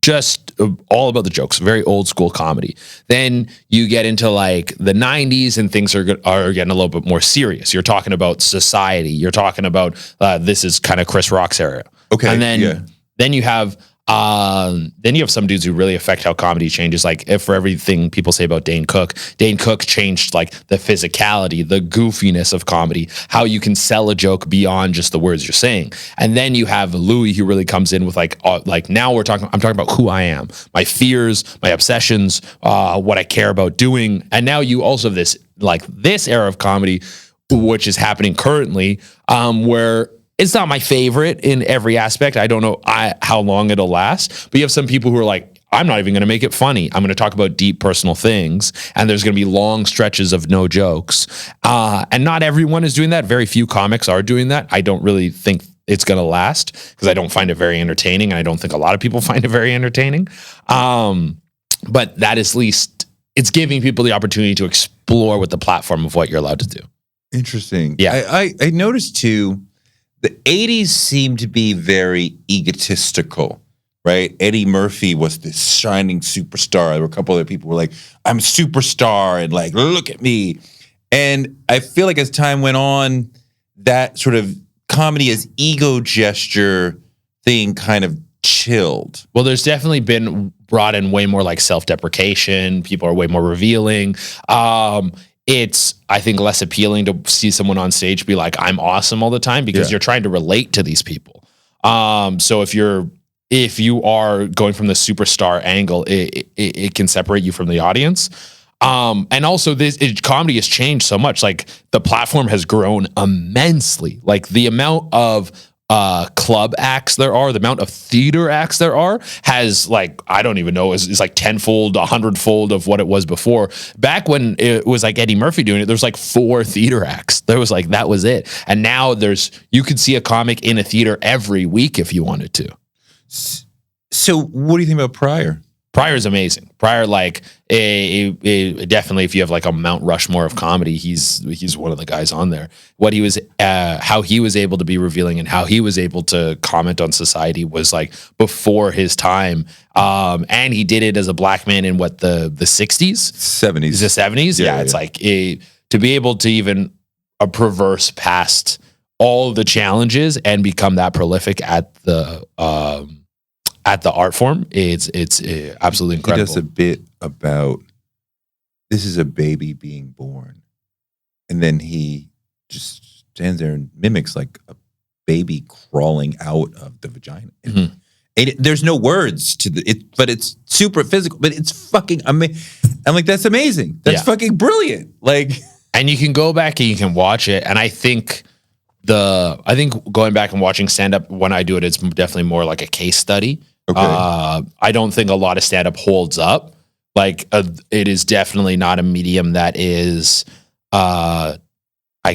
Speaker 1: just all about the jokes, very old school comedy. Then you get into like the 90s and things are getting a little bit more serious. You're talking about society. You're talking about this is kind of Chris Rock's era.
Speaker 2: Okay.
Speaker 1: And then you have some dudes who really affect how comedy changes. Like, if for everything people say about Dane Cook changed like the physicality, the goofiness of comedy, how you can sell a joke beyond just the words you're saying. And then you have Louis, who really comes in with like now I'm talking about who I am, my fears, my obsessions, what I care about doing. And now you also have this era of comedy, which is happening currently, where it's not my favorite in every aspect. I don't know how long it'll last, but you have some people who are like, I'm not even going to make it funny. I'm going to talk about deep personal things, and there's going to be long stretches of no jokes. And not everyone is doing that. Very few comics are doing that. I don't really think it's going to last because I don't find it very entertaining, and I don't think a lot of people find it very entertaining. But that is, at least it's giving people the opportunity to explore with the platform of what you're allowed to do.
Speaker 2: Interesting.
Speaker 1: Yeah.
Speaker 2: I noticed too, the 80s seemed to be very egotistical, right? Eddie Murphy was this shining superstar. There were a couple other people who were like, I'm a superstar, and like, look at me. And I feel like as time went on, that sort of comedy as ego gesture thing kind of chilled.
Speaker 1: Well, there's definitely been brought in way more like self-deprecation. People are way more revealing. It's, I think, less appealing to see someone on stage be like, I'm awesome all the time, because you're trying to relate to these people. So if you are going from the superstar angle, it can separate you from the audience. And also comedy has changed so much. Like, the platform has grown immensely. Like, the amount of club acts there are, the amount of theater acts there are has, like, I don't even know, is like 10-fold, 100-fold of what it was before. Back when it was like Eddie Murphy doing it, there was like 4 theater acts. There was like, that was it. And now you could see a comic in a theater every week if you wanted to.
Speaker 2: So what do you think about Pryor?
Speaker 1: Pryor's amazing. Pryor, like definitely, if you have like a Mount Rushmore of comedy, he's one of the guys on there. What he was, how he was able to be revealing and how he was able to comment on society was like before his time. And he did it as a black man in what the 60s,
Speaker 2: 70s,
Speaker 1: the 70s. Yeah, it's like to be able to even traverse past all of the challenges and become that prolific at the art form, it's absolutely incredible.
Speaker 2: He does a bit about this is a baby being born, and then he just stands there and mimics like a baby crawling out of the vagina.
Speaker 1: Mm-hmm.
Speaker 2: There's no words to it, but it's super physical. But it's fucking amazing. I'm like, that's amazing. That's fucking brilliant. Like,
Speaker 1: and you can go back and you can watch it, and I think going back and watching stand up when I do it, it's definitely more like a case study.
Speaker 2: Okay.
Speaker 1: I don't think a lot of stand up holds up. Like it is definitely not a medium that is, I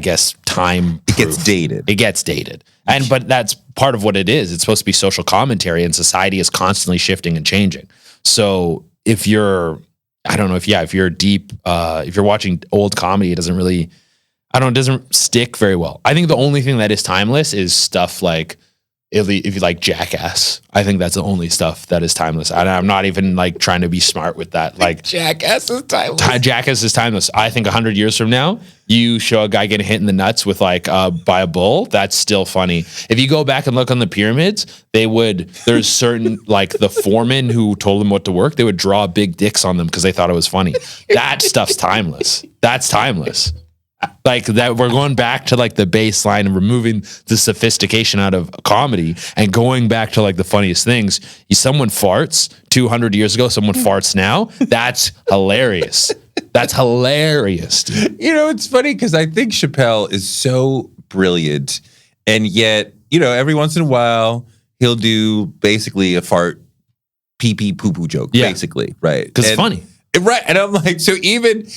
Speaker 1: guess, time.
Speaker 2: It gets dated.
Speaker 1: It gets dated. But that's part of what it is. It's supposed to be social commentary, and society is constantly shifting and changing. So if you're, I don't know if you're deep, if you're watching old comedy, it doesn't stick very well. I think the only thing that is timeless is stuff like, if you like Jackass, I think that's the only stuff that is timeless. And I'm not even like trying to be smart with that. Like
Speaker 2: Jackass is timeless.
Speaker 1: Jackass is timeless. I think 100 years from now, you show a guy getting hit in the nuts with like by a bull. That's still funny. If you go back and look on the pyramids, there's certain like the foremen who told them what to work. They would draw big dicks on them because they thought it was funny. That stuff's timeless. That's timeless. Like that, we're going back to like the baseline and removing the sophistication out of comedy and going back to like the funniest things. Someone farts 200 years ago, someone farts now. That's hilarious. That's hilarious, dude.
Speaker 2: You know, it's funny because I think Chappelle is so brilliant, and yet, you know, every once in a while he'll do basically a fart pee pee poo poo joke, basically, right?
Speaker 1: Because it's funny.
Speaker 2: Right. And I'm like, so even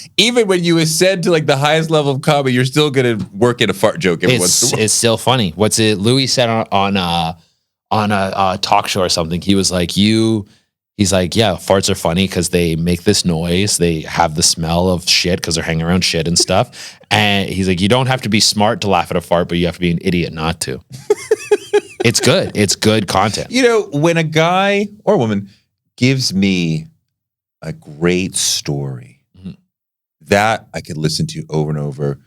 Speaker 2: when you ascend to like the highest level of comedy, you're still going to work in a fart joke every once in a while.
Speaker 1: It's still funny. What's it? Louis said on a talk show or something. He was like, he's like, yeah, farts are funny because they make this noise. They have the smell of shit because they're hanging around shit and stuff. And he's like, you don't have to be smart to laugh at a fart, but you have to be an idiot not to. It's good. It's good content.
Speaker 2: You know, when a guy or woman gives me a great story that I could listen to over and over.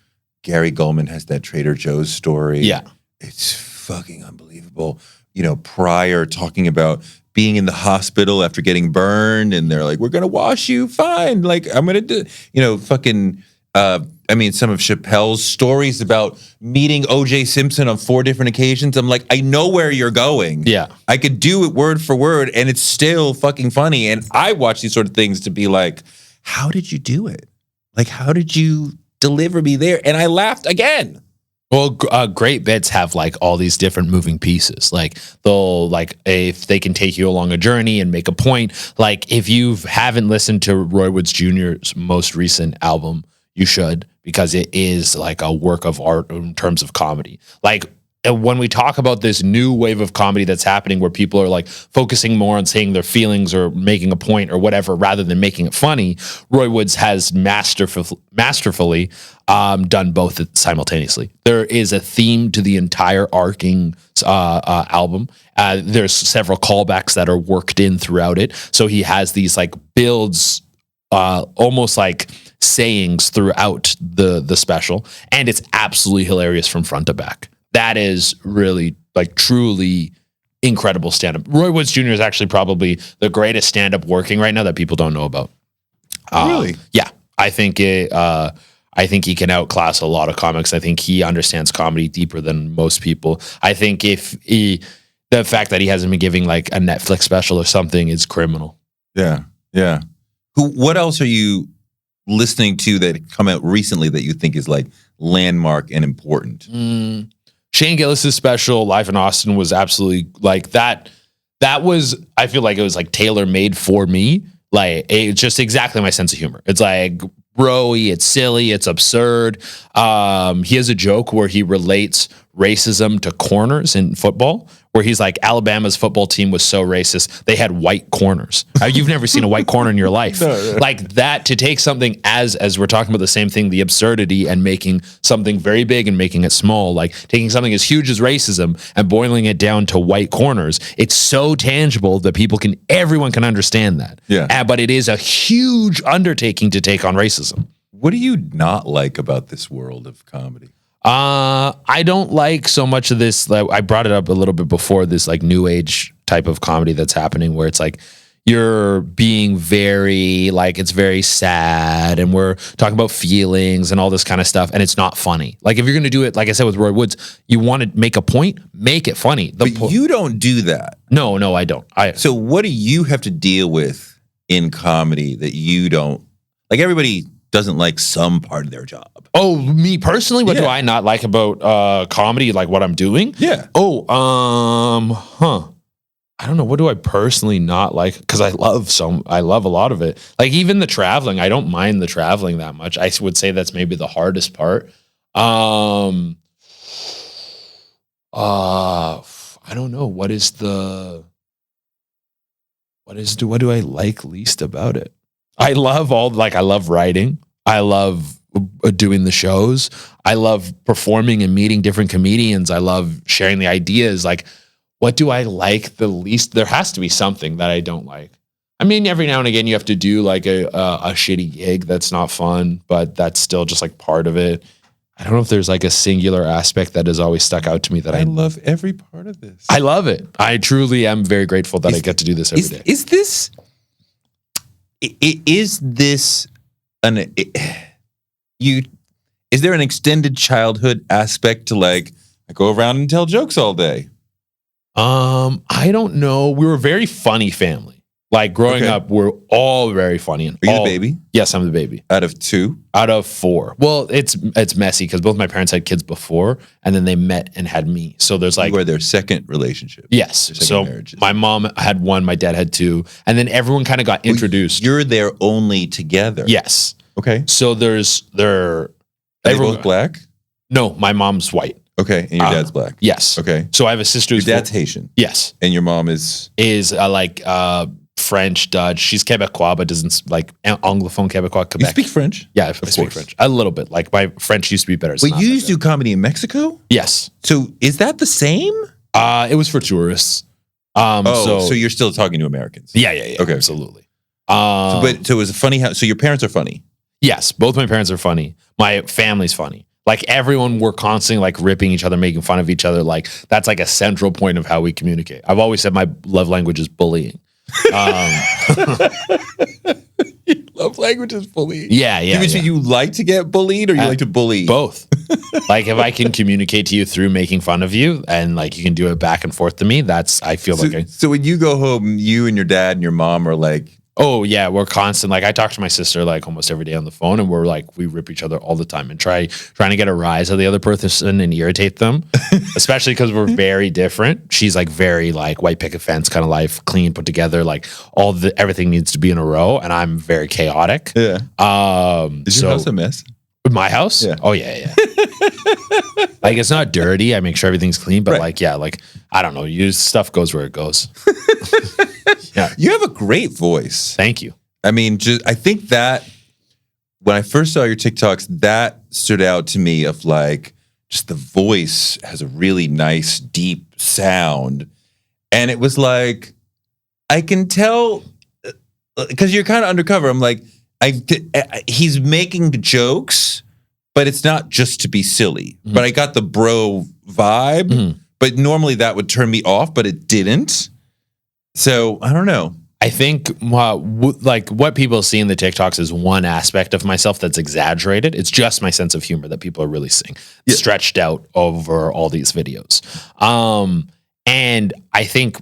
Speaker 2: Gary Gulman has that Trader Joe's story.
Speaker 1: Yeah.
Speaker 2: It's fucking unbelievable. You know, Pryor talking about being in the hospital after getting burned, and they're like, we're going to wash you fine. Like, I'm going to do, you know, fucking, some of Chappelle's stories about meeting O.J. Simpson on 4 different occasions. I'm like, I know where you're going.
Speaker 1: Yeah.
Speaker 2: I could do it word for word, and it's still fucking funny. And I watch these sort of things to be like, how did you do it? Like, how did you deliver me there? And I laughed again.
Speaker 1: Well, great bits have like all these different moving pieces. Like they'll like if they can take you along a journey and make a point. Like if you haven't listened to Roy Woods Jr.'s most recent album, you should, because it is like a work of art in terms of comedy. Like when we talk about this new wave of comedy that's happening where people are like focusing more on saying their feelings or making a point or whatever rather than making it funny, Roy Woods has masterfully done both simultaneously. There is a theme to the entire arcing album. There's several callbacks that are worked in throughout it. So he has these like builds, almost like sayings throughout the special, and it's absolutely hilarious from front to back. That is really like truly incredible stand-up. Roy Woods Jr. is actually probably the greatest stand-up working right now that people don't know about.
Speaker 2: Really?
Speaker 1: Yeah. I think he can outclass a lot of comics. I think he understands comedy deeper than most people. I think the fact that he hasn't been giving like a Netflix special or something is criminal.
Speaker 2: Yeah. Yeah. What else are you listening to that come out recently that you think is like landmark and important?
Speaker 1: Shane Gillis's special Live in Austin was absolutely like that. That was, I feel like it was like tailor made for me. Like it's just exactly my sense of humor. It's like bro-y, it's silly, it's absurd. He has a joke where he relates racism to corners in football, where he's like, Alabama's football team was so racist, they had white corners. You've never seen a white corner in your life. No. Like that, to take something as we're talking about the same thing, the absurdity, and making something very big and making it small, like taking something as huge as racism and boiling it down to white corners. It's so tangible that everyone can understand that.
Speaker 2: Yeah.
Speaker 1: But it is a huge undertaking to take on racism.
Speaker 2: What do you not like about this world of comedy?
Speaker 1: I don't like so much of this. Like, I brought it up a little bit before, this like new age type of comedy that's happening, where it's like you're being very like, it's very sad, and we're talking about feelings and all this kind of stuff, and it's not funny. Like if you're going to do it, like I said with Roy Woods, you want to make a point, make it funny.
Speaker 2: But you don't do that.
Speaker 1: No, I don't.
Speaker 2: So what do you have to deal with in comedy that you don't like? Everybody doesn't like some part of their job.
Speaker 1: Oh, me personally, what do I not like about comedy? Like what I'm doing?
Speaker 2: Yeah.
Speaker 1: Oh, I don't know. What do I personally not like? Because I love a lot of it. Like even the traveling, I don't mind the traveling that much. I would say that's maybe the hardest part. I don't know. What do I like least about it? I love writing. I love doing the shows. I love performing and meeting different comedians. I love sharing the ideas. Like, what do I like the least? There has to be something that I don't like. I mean, every now and again you have to do like a shitty gig that's not fun, but that's still just like part of it. I don't know if there's like a singular aspect that has always stuck out to me that I
Speaker 2: love every part of this.
Speaker 1: I love it. I truly am very grateful that I get to do this every day.
Speaker 2: Is there an extended childhood aspect to like, I go around and tell jokes all day?
Speaker 1: I don't know. We were a very funny family. Like growing up, we're all very funny. And
Speaker 2: Are you the baby?
Speaker 1: Yes, I'm the baby.
Speaker 2: Out of 2?
Speaker 1: Out of 4. Well, it's messy because both my parents had kids before, and then they met and had me. So there's like,
Speaker 2: you were their second relationship.
Speaker 1: Yes. So marriages. My mom had 1, my dad had 2, and then everyone kind of got introduced.
Speaker 2: You're there only together.
Speaker 1: Yes.
Speaker 2: Okay.
Speaker 1: So
Speaker 2: Are they both black?
Speaker 1: No, my mom's white.
Speaker 2: Okay, and your dad's black.
Speaker 1: Yes.
Speaker 2: Okay.
Speaker 1: So I have a sister.
Speaker 2: Your dad's Haitian.
Speaker 1: Yes.
Speaker 2: And your mom is
Speaker 1: French, Dutch. She's Quebecois, but doesn't like Anglophone Quebecois, Quebec.
Speaker 2: You speak French?
Speaker 1: Yeah, I speak French. A little bit. Like my French used to be better.
Speaker 2: But you used to do comedy in Mexico?
Speaker 1: Yes.
Speaker 2: So is that the same?
Speaker 1: It was for tourists.
Speaker 2: So you're still talking to Americans?
Speaker 1: Yeah.
Speaker 2: Okay.
Speaker 1: Absolutely.
Speaker 2: So it was a funny house. So your parents are funny?
Speaker 1: Yes, both my parents are funny. My family's funny. Like everyone, we're constantly like ripping each other, making fun of each other. Like that's like a central point of how we communicate. I've always said my love language is bullying.
Speaker 2: Love language is bullying.
Speaker 1: Yeah.
Speaker 2: You like to get bullied, or you like to bully?
Speaker 1: Both. Like if I can communicate to you through making fun of you, and like you can do it back and forth to me, I feel like.
Speaker 2: So when you go home, you and your dad and your mom are like,
Speaker 1: oh yeah, we're constant. Like I talk to my sister like almost every day on the phone, and we're like, we rip each other all the time and trying to get a rise of the other person and irritate them, especially because we're very different. She's like very like white picket fence kind of life, clean, put together, like everything needs to be in a row, and I'm very chaotic.
Speaker 2: Yeah. Is your house a mess?
Speaker 1: My house?
Speaker 2: Yeah.
Speaker 1: Oh yeah. Like it's not dirty. I make sure everything's clean, but like I don't know. Stuff goes where it goes. Yeah.
Speaker 2: You have a great voice.
Speaker 1: Thank you.
Speaker 2: I mean, I think that when I first saw your TikToks, that stood out to me of like, just the voice has a really nice, deep sound. And it was like, I can tell, because you're kind of undercover. I'm like, he's making jokes, but it's not just to be silly. Mm-hmm. But I got the bro vibe. Mm-hmm. But normally that would turn me off, but it didn't. So I don't know.
Speaker 1: I think like what people see in the TikToks is one aspect of myself that's exaggerated. It's just my sense of humor that people are really seeing stretched out over all these videos. And I think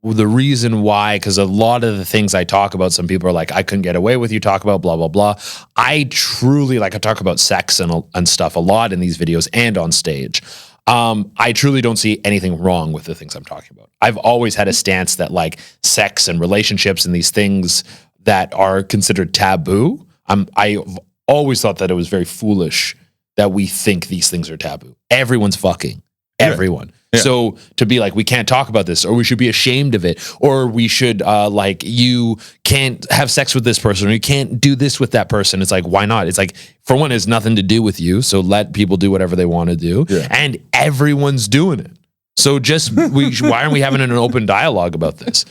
Speaker 1: the reason why, because a lot of the things I talk about, some people are like, I couldn't get away with you talk about blah, blah, blah. I truly I talk about sex and stuff a lot in these videos and on stage. I truly don't see anything wrong with the things I'm talking about. I've always had a stance that like sex and relationships and these things that are considered taboo, I've always thought that it was very foolish that we think these things are taboo. Everyone's fucking. Everyone.
Speaker 2: Yeah.
Speaker 1: So to be like, we can't talk about this, or we should be ashamed of it, or we should like, you can't have sex with this person, or you can't do this with that person. It's like, why not? It's like, for one, it's nothing to do with you. So let people do whatever they want to do.
Speaker 2: Yeah.
Speaker 1: And everyone's doing it. So just, why aren't we having an open dialogue about this?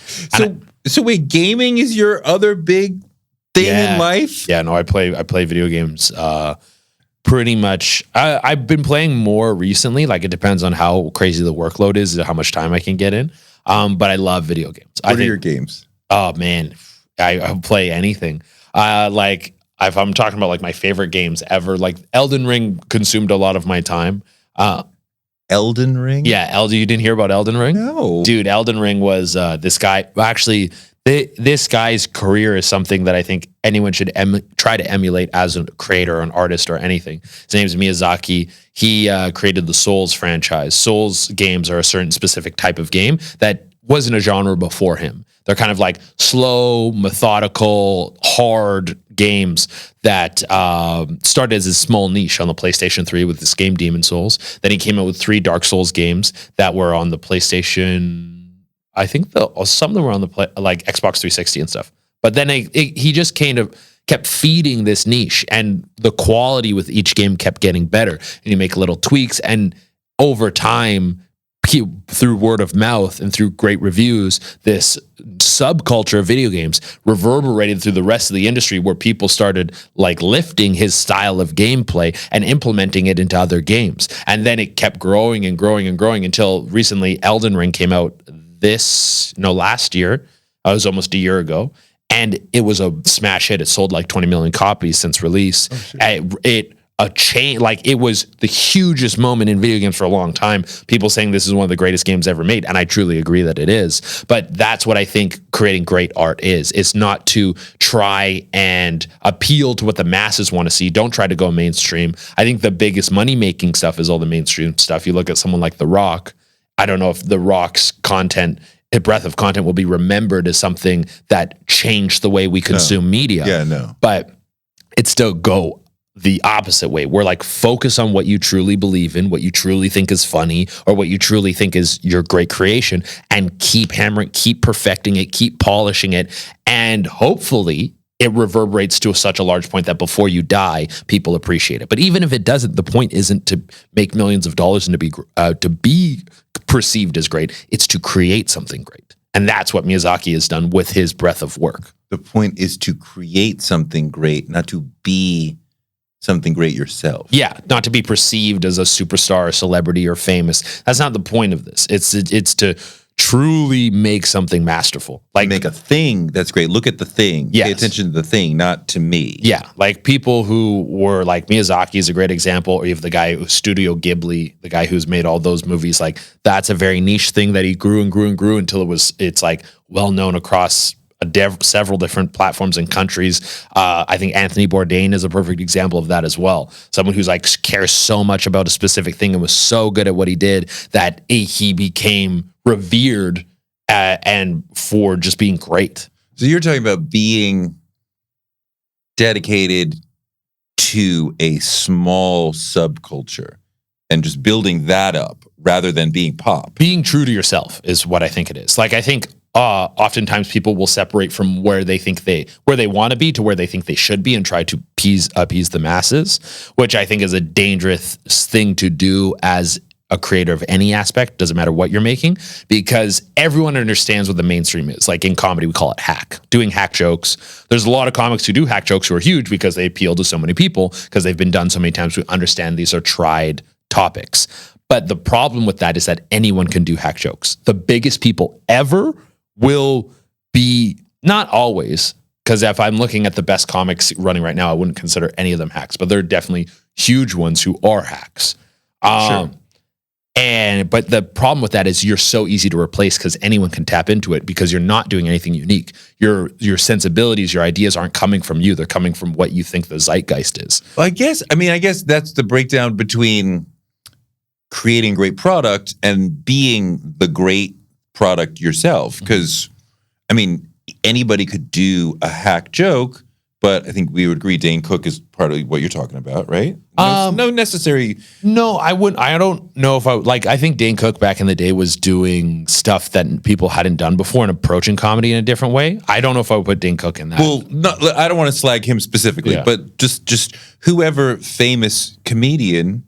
Speaker 2: So wait, gaming is your other big thing in life?
Speaker 1: Yeah, no, I play video games pretty much. I've been playing more recently. Like, it depends on how crazy the workload is and how much time I can get in. But I love video games.
Speaker 2: What are your games?
Speaker 1: Oh man, I play anything. Like, if I'm talking about like my favorite games ever, like Elden Ring consumed a lot of my time.
Speaker 2: Elden Ring?
Speaker 1: Yeah, you didn't hear about Elden Ring?
Speaker 2: No.
Speaker 1: Dude, Elden Ring was this guy. Actually, this guy's career is something that I think anyone should try to emulate as a creator or an artist or anything. His name's Miyazaki. He created the Souls franchise. Souls games are a certain specific type of game that wasn't a genre before him. They're kind of like slow, methodical, hard games that started as a small niche on the PlayStation 3 with this game Demon Souls. Then he came out with 3 Dark Souls games that were on the PlayStation. I think some of them were on the like Xbox 360 and stuff. But then he just kind of kept feeding this niche, and the quality with each game kept getting better. And you make little tweaks, and over time, through word of mouth and through great reviews, this subculture of video games reverberated through the rest of the industry, where people started like lifting his style of gameplay and implementing it into other games. And then it kept growing and growing and growing until recently Elden Ring came out last year. It was almost a year ago. And it was a smash hit. It sold like 20 million copies since release. It was the hugest moment in video games for a long time. People saying this is one of the greatest games ever made, and I truly agree that it is. But that's what I think creating great art is. It's not to try and appeal to what the masses want to see. Don't try to go mainstream. I think the biggest money-making stuff is all the mainstream stuff. You look at someone like The Rock. I don't know if The Rock's breadth of content will be remembered as something that changed the way we consume media.
Speaker 2: Yeah, no.
Speaker 1: But it's still go the opposite way. We're like, focus on what you truly believe in, what you truly think is funny, or what you truly think is your great creation, and keep hammering, keep perfecting it, keep polishing it. And hopefully it reverberates to such a large point that before you die, people appreciate it. But even if it doesn't, the point isn't to make millions of dollars and to be perceived as great. It's to create something great. And that's what Miyazaki has done with his breadth of work.
Speaker 2: The point is to create something great, not to be something great yourself.
Speaker 1: Yeah, not to be perceived as a superstar, or celebrity, or famous. That's not the point of this. It's to truly make something masterful. Like,
Speaker 2: make a thing that's great. Look at the thing.
Speaker 1: Yes.
Speaker 2: Pay attention to the thing, not to me.
Speaker 1: Yeah, like people who were like Miyazaki is a great example, or you have the guy who Studio Ghibli, the guy who's made all those movies. Like, that's a very niche thing that he grew and grew and grew until it's like well known across several different platforms and countries. I think Anthony Bourdain is a perfect example of that as well. Someone who's like cares so much about a specific thing and was so good at what he did that he became revered and for just being great.
Speaker 2: So you're talking about being dedicated to a small subculture and just building that up rather than being pop.
Speaker 1: Being true to yourself is what I think it is. Like, I think oftentimes people will separate from where they want to be to where they think they should be and try to appease the masses, which I think is a dangerous thing to do as a creator of any aspect. Doesn't matter what you're making, because everyone understands what the mainstream is. Like in comedy, we call it hack, doing hack jokes. There's a lot of comics who do hack jokes who are huge because they appeal to so many people, because they've been done so many times. We understand these are tried topics. But the problem with that is that anyone can do hack jokes. The biggest people ever will be, not always, because if I'm looking at the best comics running right now, I wouldn't consider any of them hacks, but there are definitely huge ones who are hacks.
Speaker 2: Sure.
Speaker 1: But the problem with that is you're so easy to replace because anyone can tap into it, because you're not doing anything unique. Your sensibilities, your ideas aren't coming from you. They're coming from what you think the zeitgeist is.
Speaker 2: Well, I guess that's the breakdown between creating great product and being the great product yourself. Because, anybody could do a hack joke, but I think we would agree Dane Cook is part of what you're talking about, right? No necessary.
Speaker 1: No, I wouldn't. I don't know if I think Dane Cook back in the day was doing stuff that people hadn't done before and approaching comedy in a different way. I don't know if I would put Dane Cook in that.
Speaker 2: Well, I don't want to slag him specifically, but just whoever famous comedian,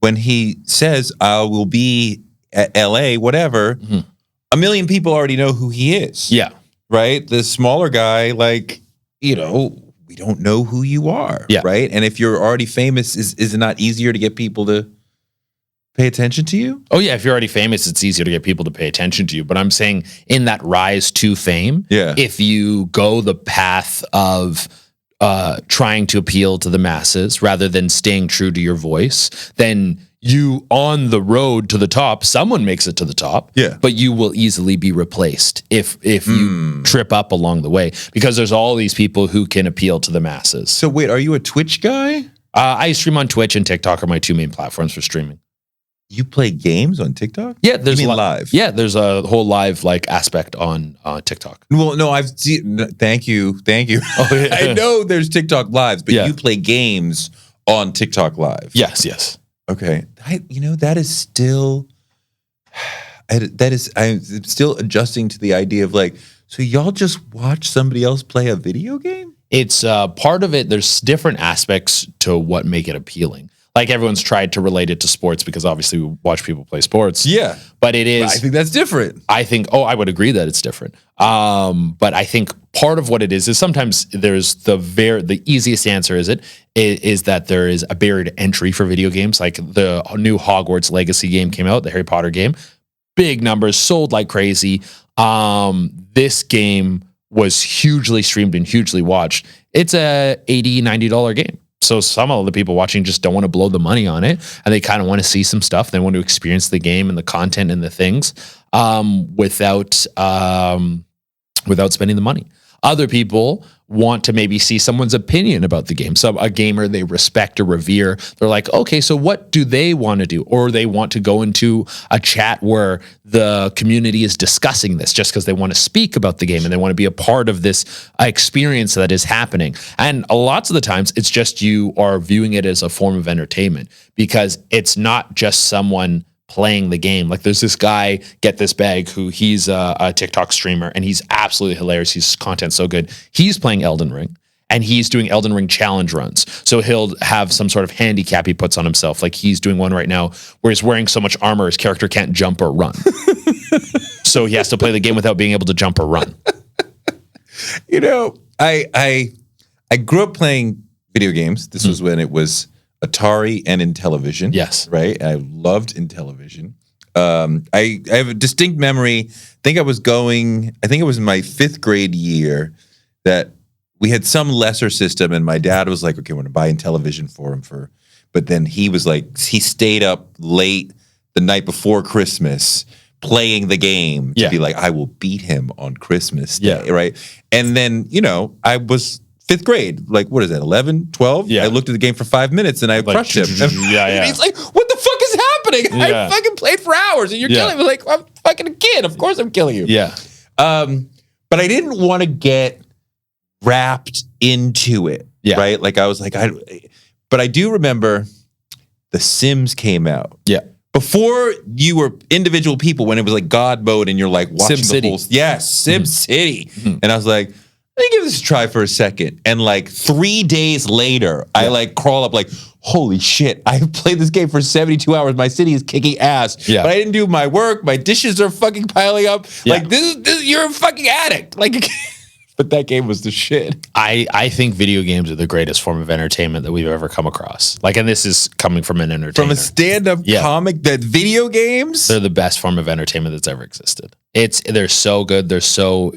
Speaker 2: when he says, I will be at LA, whatever, a million people already know who he is.
Speaker 1: Yeah.
Speaker 2: Right? The smaller guy, like, we don't know who you are.
Speaker 1: Yeah.
Speaker 2: Right? And if you're already famous, is it not easier to get people to pay attention to you?
Speaker 1: Oh, yeah. If you're already famous, it's easier to get people to pay attention to you. But I'm saying in that rise to fame, if you go the path of trying to appeal to the masses rather than staying true to your voice, then you on the road to the top, someone makes it to the top, but you will easily be replaced if you trip up along the way, because there's all these people who can appeal to the masses.
Speaker 2: So wait, are you a Twitch guy?
Speaker 1: I stream on Twitch and TikTok are my two main platforms for streaming.
Speaker 2: You play games on TikTok?
Speaker 1: Yeah, there's
Speaker 2: live.
Speaker 1: Yeah, there's a whole live aspect on TikTok.
Speaker 2: Well, no, I've seen. Thank you.
Speaker 1: Oh, yeah.
Speaker 2: I know there's TikTok lives, but you play games on TikTok live.
Speaker 1: Yes.
Speaker 2: Okay, that is still. I'm still adjusting to the idea of so y'all just watch somebody else play a video game?
Speaker 1: It's part of it. There's different aspects to what make it appealing. Like everyone's tried to relate it to sports because obviously we watch people play sports.
Speaker 2: Yeah.
Speaker 1: But it is.
Speaker 2: I think that's different.
Speaker 1: I would agree that it's different. But I think part of what it is sometimes there's the easiest answer is that there is a barrier to entry for video games. Like the new Hogwarts Legacy game came out, the Harry Potter game. Big numbers, sold like crazy. This game was hugely streamed and hugely watched. It's a $80, $90 game. So some of the people watching just don't want to blow the money on it, and they kind of want to see some stuff. They want to experience the game and the content and the things without spending the money. Other people want to maybe see someone's opinion about the game. So a gamer they respect or revere, they're like, okay, so what do they want to do? Or they want to go into a chat where the community is discussing this just because they want to speak about the game and they want to be a part of this experience that is happening. And lots of the times it's just you are viewing it as a form of entertainment because it's not just someone playing the game. Like there's this guy, Get This Bag, who he's a TikTok streamer and he's absolutely hilarious. His content's so good. He's playing Elden Ring and he's doing Elden Ring challenge runs. So he'll have some sort of handicap he puts on himself. Like he's doing one right now where he's wearing so much armor his character can't jump or run. So he has to play the game without being able to jump or run.
Speaker 2: I grew up playing video games. This was when it was Atari and Intellivision.
Speaker 1: Yes.
Speaker 2: Right? I loved Intellivision. I have a distinct memory. I think it was in my 5th grade year that we had some lesser system and my dad was like, okay, we're going to buy Intellivision for him but then he was like, he stayed up late the night before Christmas playing the game to be like, I will beat him on Christmas Day, right? And then, I was 5th grade, like, what is that, 11, 12?
Speaker 1: Yeah.
Speaker 2: I looked at the game for 5 minutes and I crushed him.
Speaker 1: Yeah.
Speaker 2: He's like, what the fuck is happening?
Speaker 1: Yeah.
Speaker 2: I fucking played for hours and you're killing me. Like, I'm fucking a kid. Of course I'm killing you.
Speaker 1: Yeah.
Speaker 2: But I didn't want to get wrapped into it, right? Like, I was like, but I do remember The Sims came out.
Speaker 1: Yeah.
Speaker 2: Before you were individual people, when it was like God mode and you're like watching
Speaker 1: Sim
Speaker 2: the whole... Yes, Sim City.
Speaker 1: Mm-hmm.
Speaker 2: And I was like, let me give this a try for a second. And like 3 days later, I like crawl up like, holy shit, I've played this game for 72 hours. My city is kicking ass.
Speaker 1: Yeah.
Speaker 2: But I didn't do my work. My dishes are fucking piling up.
Speaker 1: Yeah.
Speaker 2: Like, this is you're a fucking addict. Like, but that game was the shit.
Speaker 1: I think video games are the greatest form of entertainment that we've ever come across. Like, and this is coming from an entertainer.
Speaker 2: From a stand-up comic, that video games?
Speaker 1: They're the best form of entertainment that's ever existed. They're so good. They're so...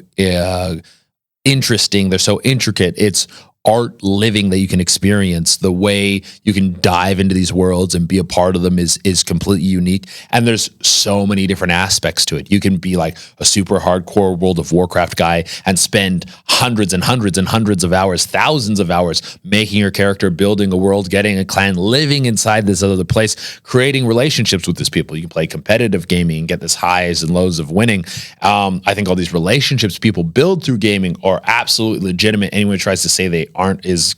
Speaker 1: interesting. They're so intricate. It's art living that you can experience. The way you can dive into these worlds and be a part of them is completely unique. And there's so many different aspects to it. You can be like a super hardcore World of Warcraft guy and spend hundreds and hundreds and hundreds of hours, thousands of hours making your character, building a world, getting a clan, living inside this other place, creating relationships with these people. You can play competitive gaming and get this highs and lows of winning. I think all these relationships people build through gaming are absolutely legitimate. Anyone who tries to say they aren't is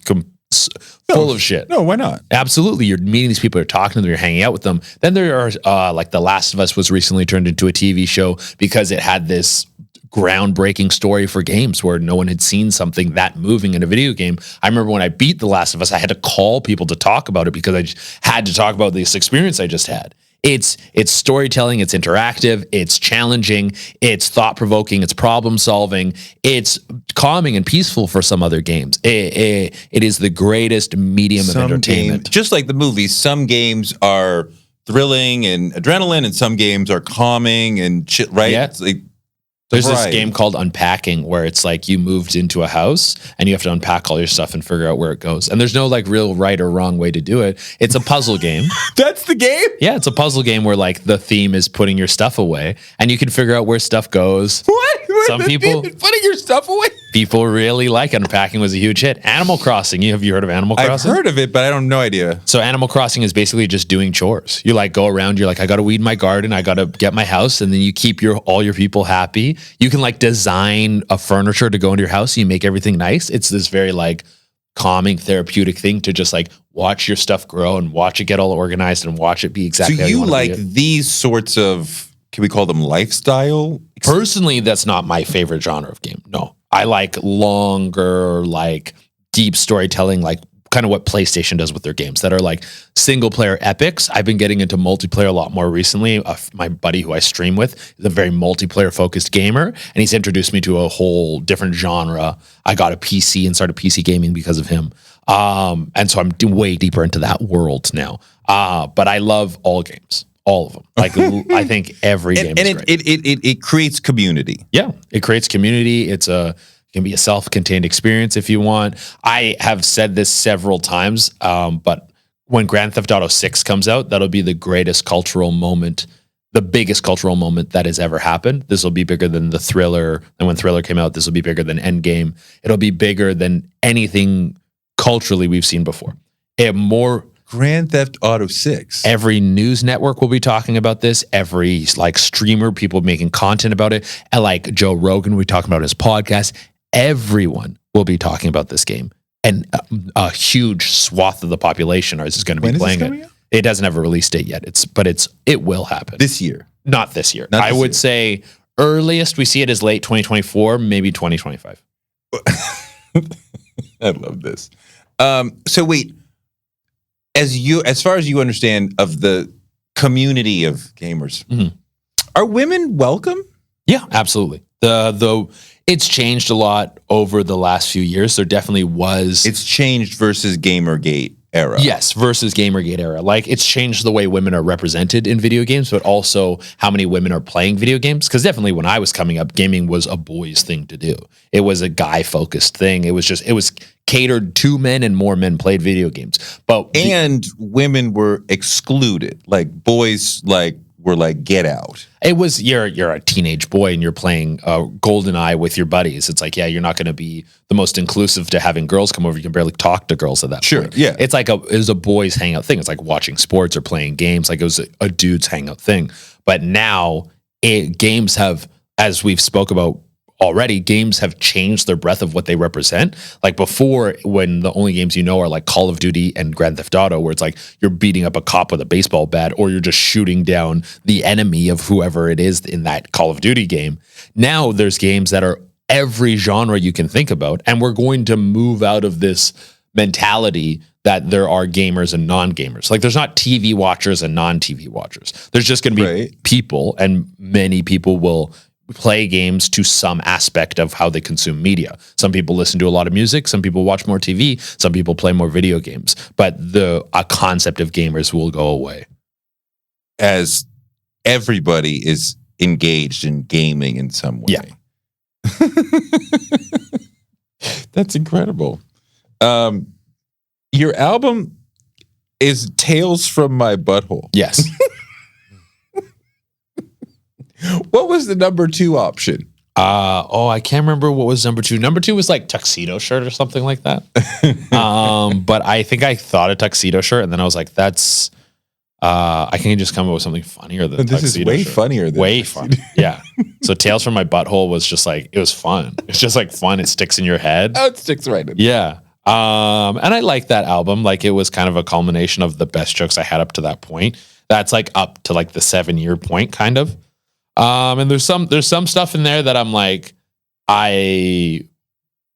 Speaker 1: full of shit.
Speaker 2: No, why not?
Speaker 1: Absolutely. You're meeting these people, you're talking to them, you're hanging out with them. Then there are like The Last of Us was recently turned into a TV show because it had this groundbreaking story for games where no one had seen something that moving in a video game. I remember when I beat The Last of Us, I had to call people to talk about it because I just had to talk about this experience I just had. It's storytelling, it's interactive, it's challenging, it's thought-provoking, it's problem-solving, it's calming and peaceful for some other games. It is the greatest medium of entertainment.
Speaker 2: Just like the movies, some games are thrilling and adrenaline, and some games are calming and shit, right?
Speaker 1: Yeah.
Speaker 2: It's like,
Speaker 1: there's this game called Unpacking where it's like you moved into a house and you have to unpack all your stuff and figure out where it goes. And there's no like real right or wrong way to do it. It's a puzzle game.
Speaker 2: That's the game?
Speaker 1: Yeah, it's a puzzle game where like the theme is putting your stuff away and you can figure out where stuff goes.
Speaker 2: What?
Speaker 1: Some people
Speaker 2: putting your stuff away?
Speaker 1: People really like Unpacking. Was a huge hit. Animal Crossing. Have you heard of Animal Crossing?
Speaker 2: I've heard of it, but I don't have no idea.
Speaker 1: So Animal Crossing is basically just doing chores. You like go around, you're like, I got to weed my garden, I got to get my house, and then you keep all your people happy. You can like design a furniture to go into your house. You make everything nice. It's this very like calming, therapeutic thing to just like watch your stuff grow and watch it get all organized and watch it be exactly.
Speaker 2: So
Speaker 1: how you
Speaker 2: you like
Speaker 1: be it.
Speaker 2: these sorts of, can we call them lifestyle?
Speaker 1: Personally, that's not my favorite genre of game. No, I like longer, like deep storytelling, like kind of what PlayStation does with their games that are like single player epics. I've been getting into multiplayer a lot more recently. My buddy who I stream with is a very multiplayer focused gamer, and he's introduced me to a whole different genre. I got a PC and started PC gaming because of him. And so I'm way deeper into that world now. But I love all games. All of them. Like I think every game is great.
Speaker 2: It creates community.
Speaker 1: Yeah, it creates community. It can be a self-contained experience if you want. I have said this several times, but when Grand Theft Auto 6 comes out, that'll be the greatest cultural moment, the biggest cultural moment that has ever happened. This will be bigger than the Thriller. And when Thriller came out, this will be bigger than Endgame. It'll be bigger than anything culturally we've seen before.
Speaker 2: Grand Theft Auto 6.
Speaker 1: Every news network will be talking about this. Every like streamer, people making content about it. And like Joe Rogan will be talking about his podcast. Everyone will be talking about this game. And a huge swath of the population is going to be playing it. It doesn't have a release date yet. It will happen.
Speaker 2: This year.
Speaker 1: Not this year. I would say earliest we see it is late 2024, maybe 2025.
Speaker 2: I love this. So wait, as far as you understand of the community of gamers, are women welcome?
Speaker 1: Yeah, absolutely. It's changed a lot over the last few years. There definitely was.
Speaker 2: It's changed versus Gamergate era.
Speaker 1: Yes, versus Gamergate era. Like it's changed the way women are represented in video games, but also how many women are playing video games. Because definitely when I was coming up, gaming was a boys' thing to do. It was a guy-focused thing. It was catered to men, and more men played video games. And
Speaker 2: women were excluded. Like boys, were like, get out.
Speaker 1: It was you're a teenage boy and you're playing GoldenEye with your buddies. It's like, yeah, you're not going to be the most inclusive to having girls come over. You can barely talk to girls at that point.
Speaker 2: Yeah.
Speaker 1: It's like it was a boys hangout thing. It's like watching sports or playing games. Like it was a dude's hangout thing. But now games have, as we've spoke about already, games have changed their breadth of what they represent. Like before, when the only games you know are like Call of Duty and Grand Theft Auto, where it's like you're beating up a cop with a baseball bat or you're just shooting down the enemy of whoever it is in that Call of Duty game. Now there's games that are every genre you can think about, and we're going to move out of this mentality that there are gamers and non-gamers. Like there's not TV watchers and non-TV watchers. There's just going to be people, and many people will play games to some aspect of how they consume media. Some people listen to a lot of music, some people watch more TV, some people play more video games, but a concept of gamers will go away.
Speaker 2: As everybody is engaged in gaming in some way.
Speaker 1: Yeah.
Speaker 2: That's incredible. Your album is Tales from My Butthole.
Speaker 1: Yes.
Speaker 2: What was the number 2 option?
Speaker 1: I can't remember what was number 2. Number 2 was like tuxedo shirt or something like that. But I think I thought a tuxedo shirt, and then I was like, that's I can just come up with something funnier than
Speaker 2: this
Speaker 1: tuxedo
Speaker 2: is way
Speaker 1: shirt.
Speaker 2: funnier than
Speaker 1: way fun. Yeah. So Tales from My Butthole was just like, it was fun. It's just like fun. It sticks in your head.
Speaker 2: Oh, it sticks right in.
Speaker 1: Yeah. And I like that album. Like it was kind of a culmination of the best jokes I had up to that point. That's like up to like the 7-year point kind of. And there's some stuff in there that I'm like, I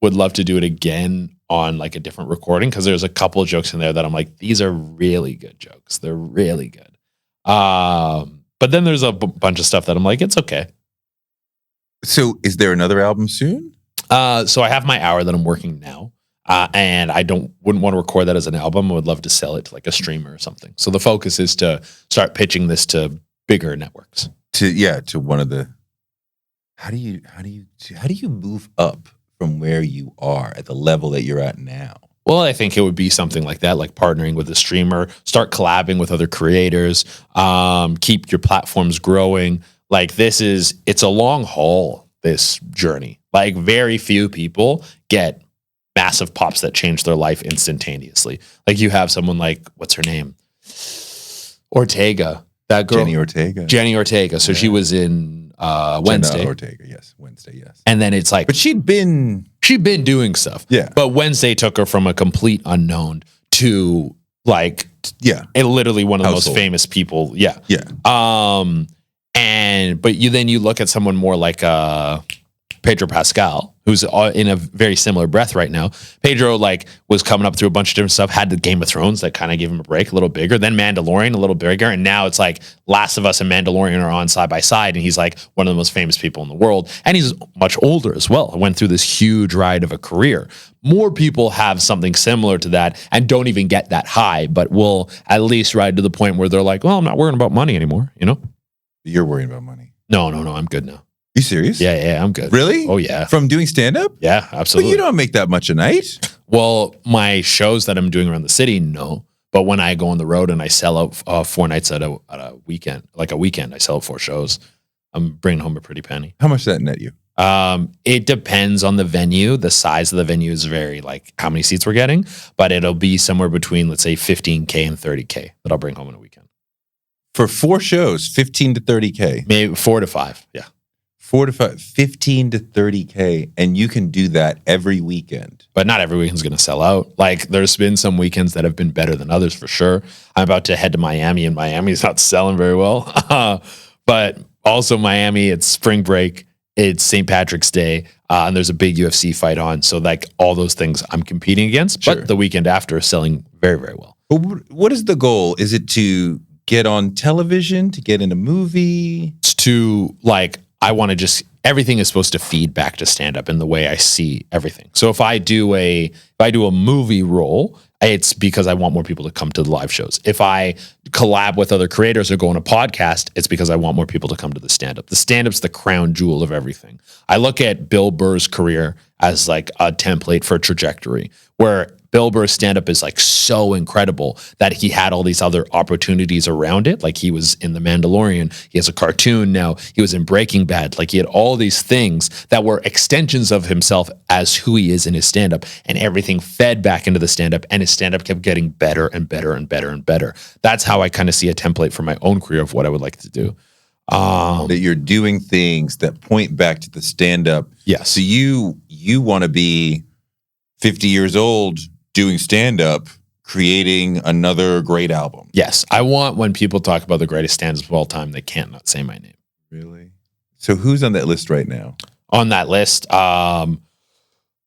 Speaker 1: would love to do it again on like a different recording, because there's a couple of jokes in there that I'm like, these are really good jokes. They're really good. But then there's a bunch of stuff that I'm like, it's okay.
Speaker 2: So is there another album soon?
Speaker 1: So I have my hour that I'm working now. And I wouldn't want to record that as an album. I would love to sell it to like a streamer or something. So the focus is to start pitching this to bigger networks.
Speaker 2: To one of the. How do you move up from where you are at the level that you're at now?
Speaker 1: Well, I think it would be something like that, like partnering with a streamer, start collabing with other creators, keep your platforms growing. Like it's a long haul, this journey. Like very few people get massive pops that change their life instantaneously. Like you have someone like, what's her name? Ortega. That girl. Jenny Ortega. So she was in Wednesday.
Speaker 2: Ortega, yes. Wednesday, yes.
Speaker 1: And then it's like,
Speaker 2: but she'd been
Speaker 1: doing stuff.
Speaker 2: Yeah.
Speaker 1: But Wednesday took her from a complete unknown to like, literally one of the most famous people. Yeah.
Speaker 2: Yeah.
Speaker 1: But you look at someone more like Pedro Pascal, who's in a very similar breath right now. Pedro like was coming up through a bunch of different stuff, had the Game of Thrones that kind of gave him a break, a little bigger, then Mandalorian, a little bigger, and now it's like Last of Us and Mandalorian are on side by side, and he's like one of the most famous people in the world, and he's much older as well. Went through this huge ride of a career. More people have something similar to that and don't even get that high, but will at least ride to the point where they're like, well, I'm not worrying about money anymore, you know?
Speaker 2: You're worrying about money.
Speaker 1: No, I'm good now.
Speaker 2: You serious?
Speaker 1: Yeah, I'm good.
Speaker 2: Really?
Speaker 1: Oh, yeah.
Speaker 2: From doing stand-up?
Speaker 1: Yeah, absolutely.
Speaker 2: But you don't make that much a night.
Speaker 1: Well, my shows that I'm doing around the city, no. But when I go on the road and I sell out 4 nights at a weekend, like a weekend, I sell out 4 shows. I'm bringing home a pretty penny.
Speaker 2: How much does that net you?
Speaker 1: It depends on the venue. The size of the venue is very like how many seats we're getting, but it'll be somewhere between, let's say, 15K and 30K that I'll bring home in a weekend.
Speaker 2: For 4 shows, 15 to 30K.
Speaker 1: Maybe 4 to 5. Yeah.
Speaker 2: 4 to 5, 15 to 30K, and you can do that every weekend.
Speaker 1: But not every weekend's going to sell out. Like there's been some weekends that have been better than others for sure. I'm about to head to Miami, and Miami's not selling very well. But also Miami, it's spring break, it's St. Patrick's Day, and there's a big UFC fight on. So like all those things I'm competing against,
Speaker 2: Sure.
Speaker 1: but the weekend after is selling very, very well.
Speaker 2: But what is the goal? Is it to get on television, to get in a movie?
Speaker 1: It's to like, I want to just, everything is supposed to feed back to stand-up in the way I see everything. So if I do a movie role, it's because I want more people to come to the live shows. If I collab with other creators or go on a podcast, it's because I want more people to come to the stand-up. The stand-up's the crown jewel of everything. I look at Bill Burr's career as like a template for a trajectory, where Bill Burr's stand-up is like so incredible that he had all these other opportunities around it. Like he was in The Mandalorian, he has a cartoon now, he was in Breaking Bad. Like he had all these things that were extensions of himself as who he is in his stand-up, and everything fed back into the stand-up, and his stand-up kept getting better and better and better and better. That's how I kind of see a template for my own career of what I would like to do.
Speaker 2: That you're doing things that point back to the stand-up.
Speaker 1: Yes.
Speaker 2: So you want to be 50 years old doing stand-up, creating another great album.
Speaker 1: Yes. I want when people talk about the greatest stand-ups of all time, they can't not say my name.
Speaker 2: Really? So who's on that list right now?
Speaker 1: On that list,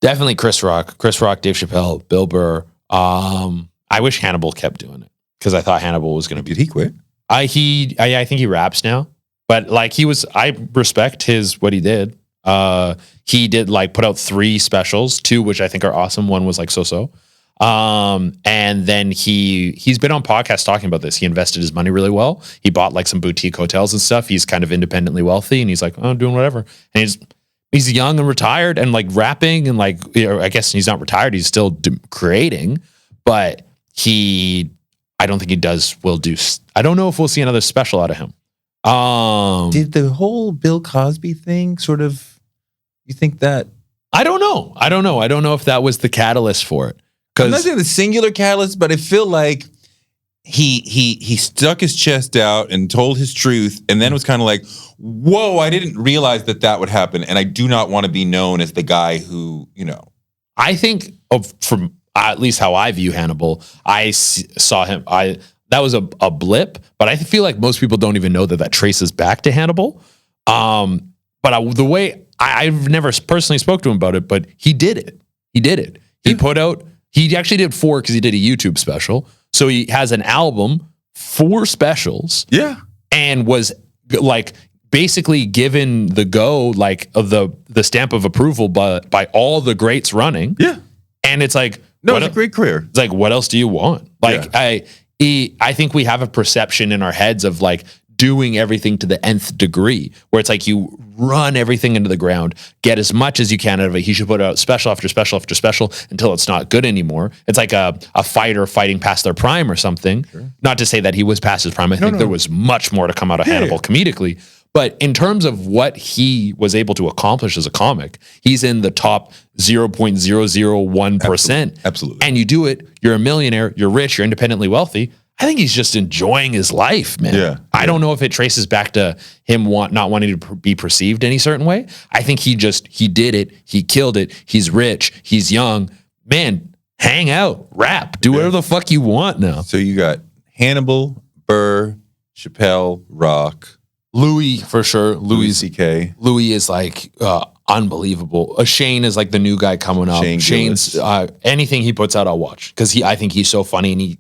Speaker 1: definitely Chris Rock, Dave Chappelle, Bill Burr. I wish Hannibal kept doing it because I thought Hannibal was going to be.
Speaker 2: Did he quit?
Speaker 1: I think he raps now, but like I respect what he did. He did like put out 3 specials, 2 which I think are awesome. One was like so. And then he's been on podcasts talking about this. He invested his money really well. He bought like some boutique hotels and stuff. He's kind of independently wealthy, and he's like, oh, doing whatever. And he's young and retired and like rapping, and like, I guess he's not retired. He's still creating, but I don't think I don't know if we'll see another special out of him.
Speaker 2: Did the whole Bill Cosby thing sort of, you think that?
Speaker 1: I don't know. I don't know if that was the catalyst for it.
Speaker 2: I'm not saying the singular catalyst, but I feel like he stuck his chest out and told his truth, and then was kind of like, whoa, I didn't realize that would happen, and I do not want to be known as the guy who, you know.
Speaker 1: I think from at least how I view Hannibal, saw him. That was a blip, but I feel like most people don't even know that traces back to Hannibal. But the way I've never personally spoke to him about it, but he did it. He actually did 4 because he did a YouTube special. So he has an album, 4 specials.
Speaker 2: Yeah.
Speaker 1: And was like basically given the go, like of the stamp of approval by all the greats running.
Speaker 2: Yeah.
Speaker 1: And it's like,
Speaker 2: no, it's a great career.
Speaker 1: It's like, what else do you want? Like, I think we have a perception in our heads of like doing everything to the nth degree, where it's like you run everything into the ground, get as much as you can out of it. He should put out special after special after special until it's not good anymore. It's like a fighter fighting past their prime or something. Sure. Not to say that he was past his prime. I think there was much more to come out of Hannibal comedically. But in terms of what he was able to accomplish as a comic, he's in the top 0.001%.
Speaker 2: Absolutely.
Speaker 1: And you do it, you're a millionaire, you're rich, you're independently wealthy. I think he's just enjoying his life, man.
Speaker 2: Yeah.
Speaker 1: I don't know if it traces back to him not wanting to be perceived any certain way. I think he did it. He killed it. He's rich. He's young. Man, hang out, rap, do whatever the fuck you want now.
Speaker 2: So you got Hannibal, Burr, Chappelle, Rock,
Speaker 1: Louis for sure. Louis
Speaker 2: C.K.
Speaker 1: Louis is like unbelievable. Shane is like the new guy coming up. Shane's anything he puts out, I'll watch because I think he's so funny and he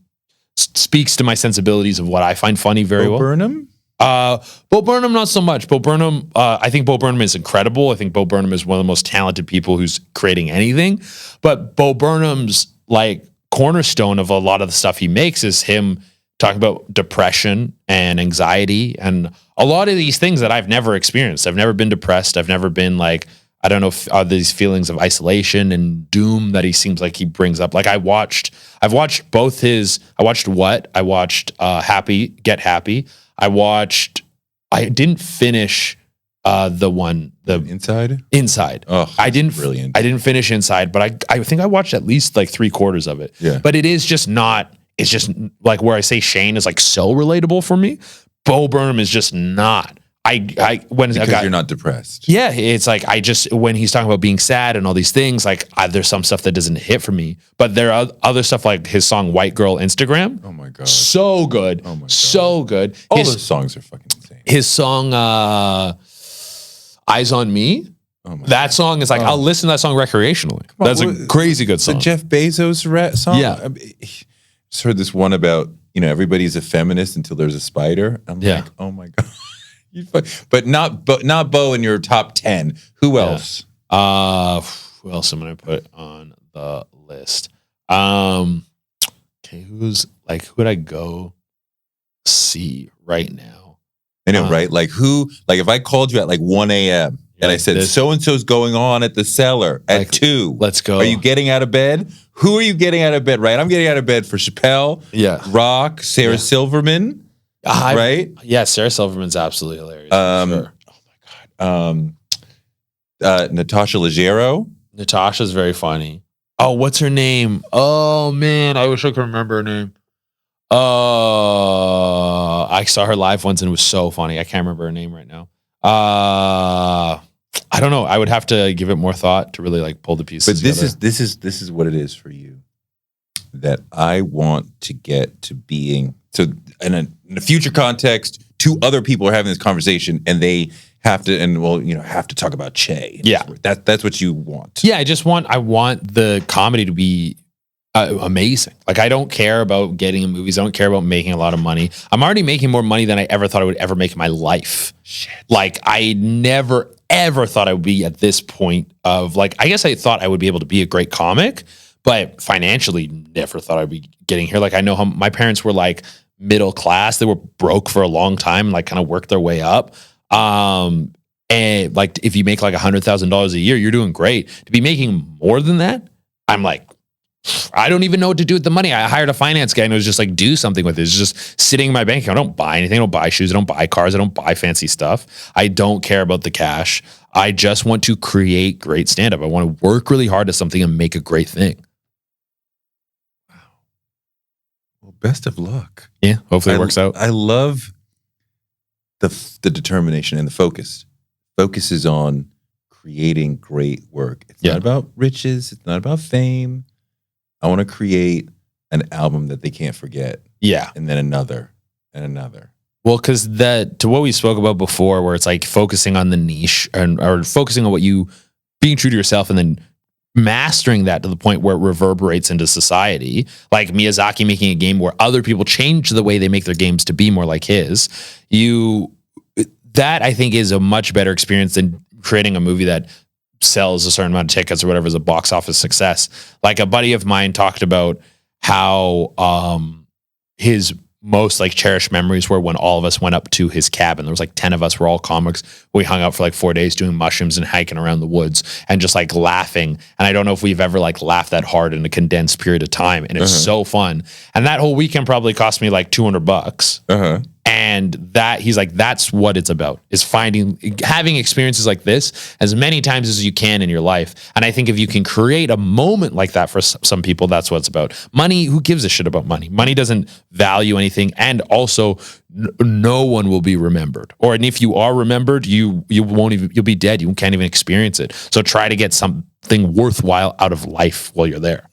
Speaker 1: speaks to my sensibilities of what I find funny very well.
Speaker 2: Burnham?
Speaker 1: Bo Burnham, not so much. Bo Burnham, I think Bo Burnham is incredible. I think Bo Burnham is one of the most talented people who's creating anything. But Bo Burnham's like cornerstone of a lot of the stuff he makes is him talking about depression and anxiety and a lot of these things that I've never experienced. I've never been depressed. I've never been like, I don't know if these feelings of isolation and doom that he seems like he brings up. Like I've watched both I watched Happy, Get Happy. I didn't finish
Speaker 2: Inside.
Speaker 1: Oh, brilliant. I didn't finish Inside, but I think I watched at least like 3/4 of it.
Speaker 2: Yeah.
Speaker 1: But it's just like where I say Shane is like so relatable for me. Bo Burnham is just not. Because
Speaker 2: you're not depressed.
Speaker 1: Yeah, it's like when he's talking about being sad and all these things, like there's some stuff that doesn't hit for me, but there are other stuff like his song "White Girl Instagram."
Speaker 2: Oh my god,
Speaker 1: so good! Oh my god, so good!
Speaker 2: All those songs are fucking insane.
Speaker 1: His song "Eyes on Me." Oh my god. Song is like I'll listen to that song recreationally. That's a crazy good song.
Speaker 2: The Jeff Bezos song.
Speaker 1: Yeah,
Speaker 2: I just heard this one about everybo's a feminist until there's a spider. I'm like, oh my god. But not Bo in your top 10. Who else?
Speaker 1: Who else am I gonna put on the list? Okay, who would I go see right now?
Speaker 2: I know, right? Like if I called you at like 1 a.m. and I said, so-and-so's going on at the Cellar at 2.
Speaker 1: Let's go.
Speaker 2: Are you getting out of bed? Who are you getting out of bed, right? I'm getting out of bed for Chappelle, Rock, Sarah Silverman. Right?
Speaker 1: Yeah, Sarah Silverman's absolutely hilarious. Sure.
Speaker 2: Oh my god. Natasha Leggero.
Speaker 1: Natasha's very funny. Oh, what's her name? Oh man, I wish I could remember her name. I saw her live once and it was so funny. I can't remember her name right now. I don't know. I would have to give it more thought to really like pull the pieces.
Speaker 2: But this is what it is for you. That I want to get to being in a future context. 2 other people are having this conversation, and they have to have to talk about Che.
Speaker 1: Yeah,
Speaker 2: that's what you want.
Speaker 1: Yeah, I want the comedy to be amazing. Like I don't care about getting in movies. I don't care about making a lot of money. I'm already making more money than I ever thought I would ever make in my life. Shit. Like I never ever thought I would be at this point of like. I guess I thought I would be able to be a great comic. But financially, never thought I'd be getting here. Like I know how my parents were like middle class. They were broke for a long time, like kind of worked their way up. And like if you make like $100,000 a year, you're doing great. To be making more than that, I'm like, I don't even know what to do with the money. I hired a finance guy and it was just like, do something with it. It's just sitting in my bank account. I don't buy anything. I don't buy shoes. I don't buy cars. I don't buy fancy stuff. I don't care about the cash. I just want to create great stand-up. I want to work really hard at something and make a great thing.
Speaker 2: Best of luck.
Speaker 1: Yeah, hopefully it works out.
Speaker 2: I love the determination and the focus. Focus is on creating great work. It's not about riches. It's not about fame. I want to create an album that they can't forget.
Speaker 1: Yeah.
Speaker 2: And then another and another.
Speaker 1: Well, because to what we spoke about before, where it's like focusing on the niche or focusing on what you being true to yourself and then mastering that to the point where it reverberates into society, like Miyazaki making a game where other people change the way they make their games to be more like his. That I think is a much better experience than creating a movie that sells a certain amount of tickets or whatever is a box office success. Like a buddy of mine talked about how his most like cherished memories were when all of us went up to his cabin. There was like 10 of us. We're all comics. We hung out for like 4 days doing mushrooms and hiking around the woods and just like laughing. And I don't know if we've ever like laughed that hard in a condensed period of time. And it's so fun. And that whole weekend probably cost me like $200. And that he's like, that's what it's about, is having experiences like this as many times as you can in your life. And I think if you can create a moment like that for some people, that's what it's about. Money, who gives a shit about money? Money doesn't value anything. And also no one will be remembered. And if you are remembered, you'll be dead. You can't even experience it. So try to get something worthwhile out of life while you're there.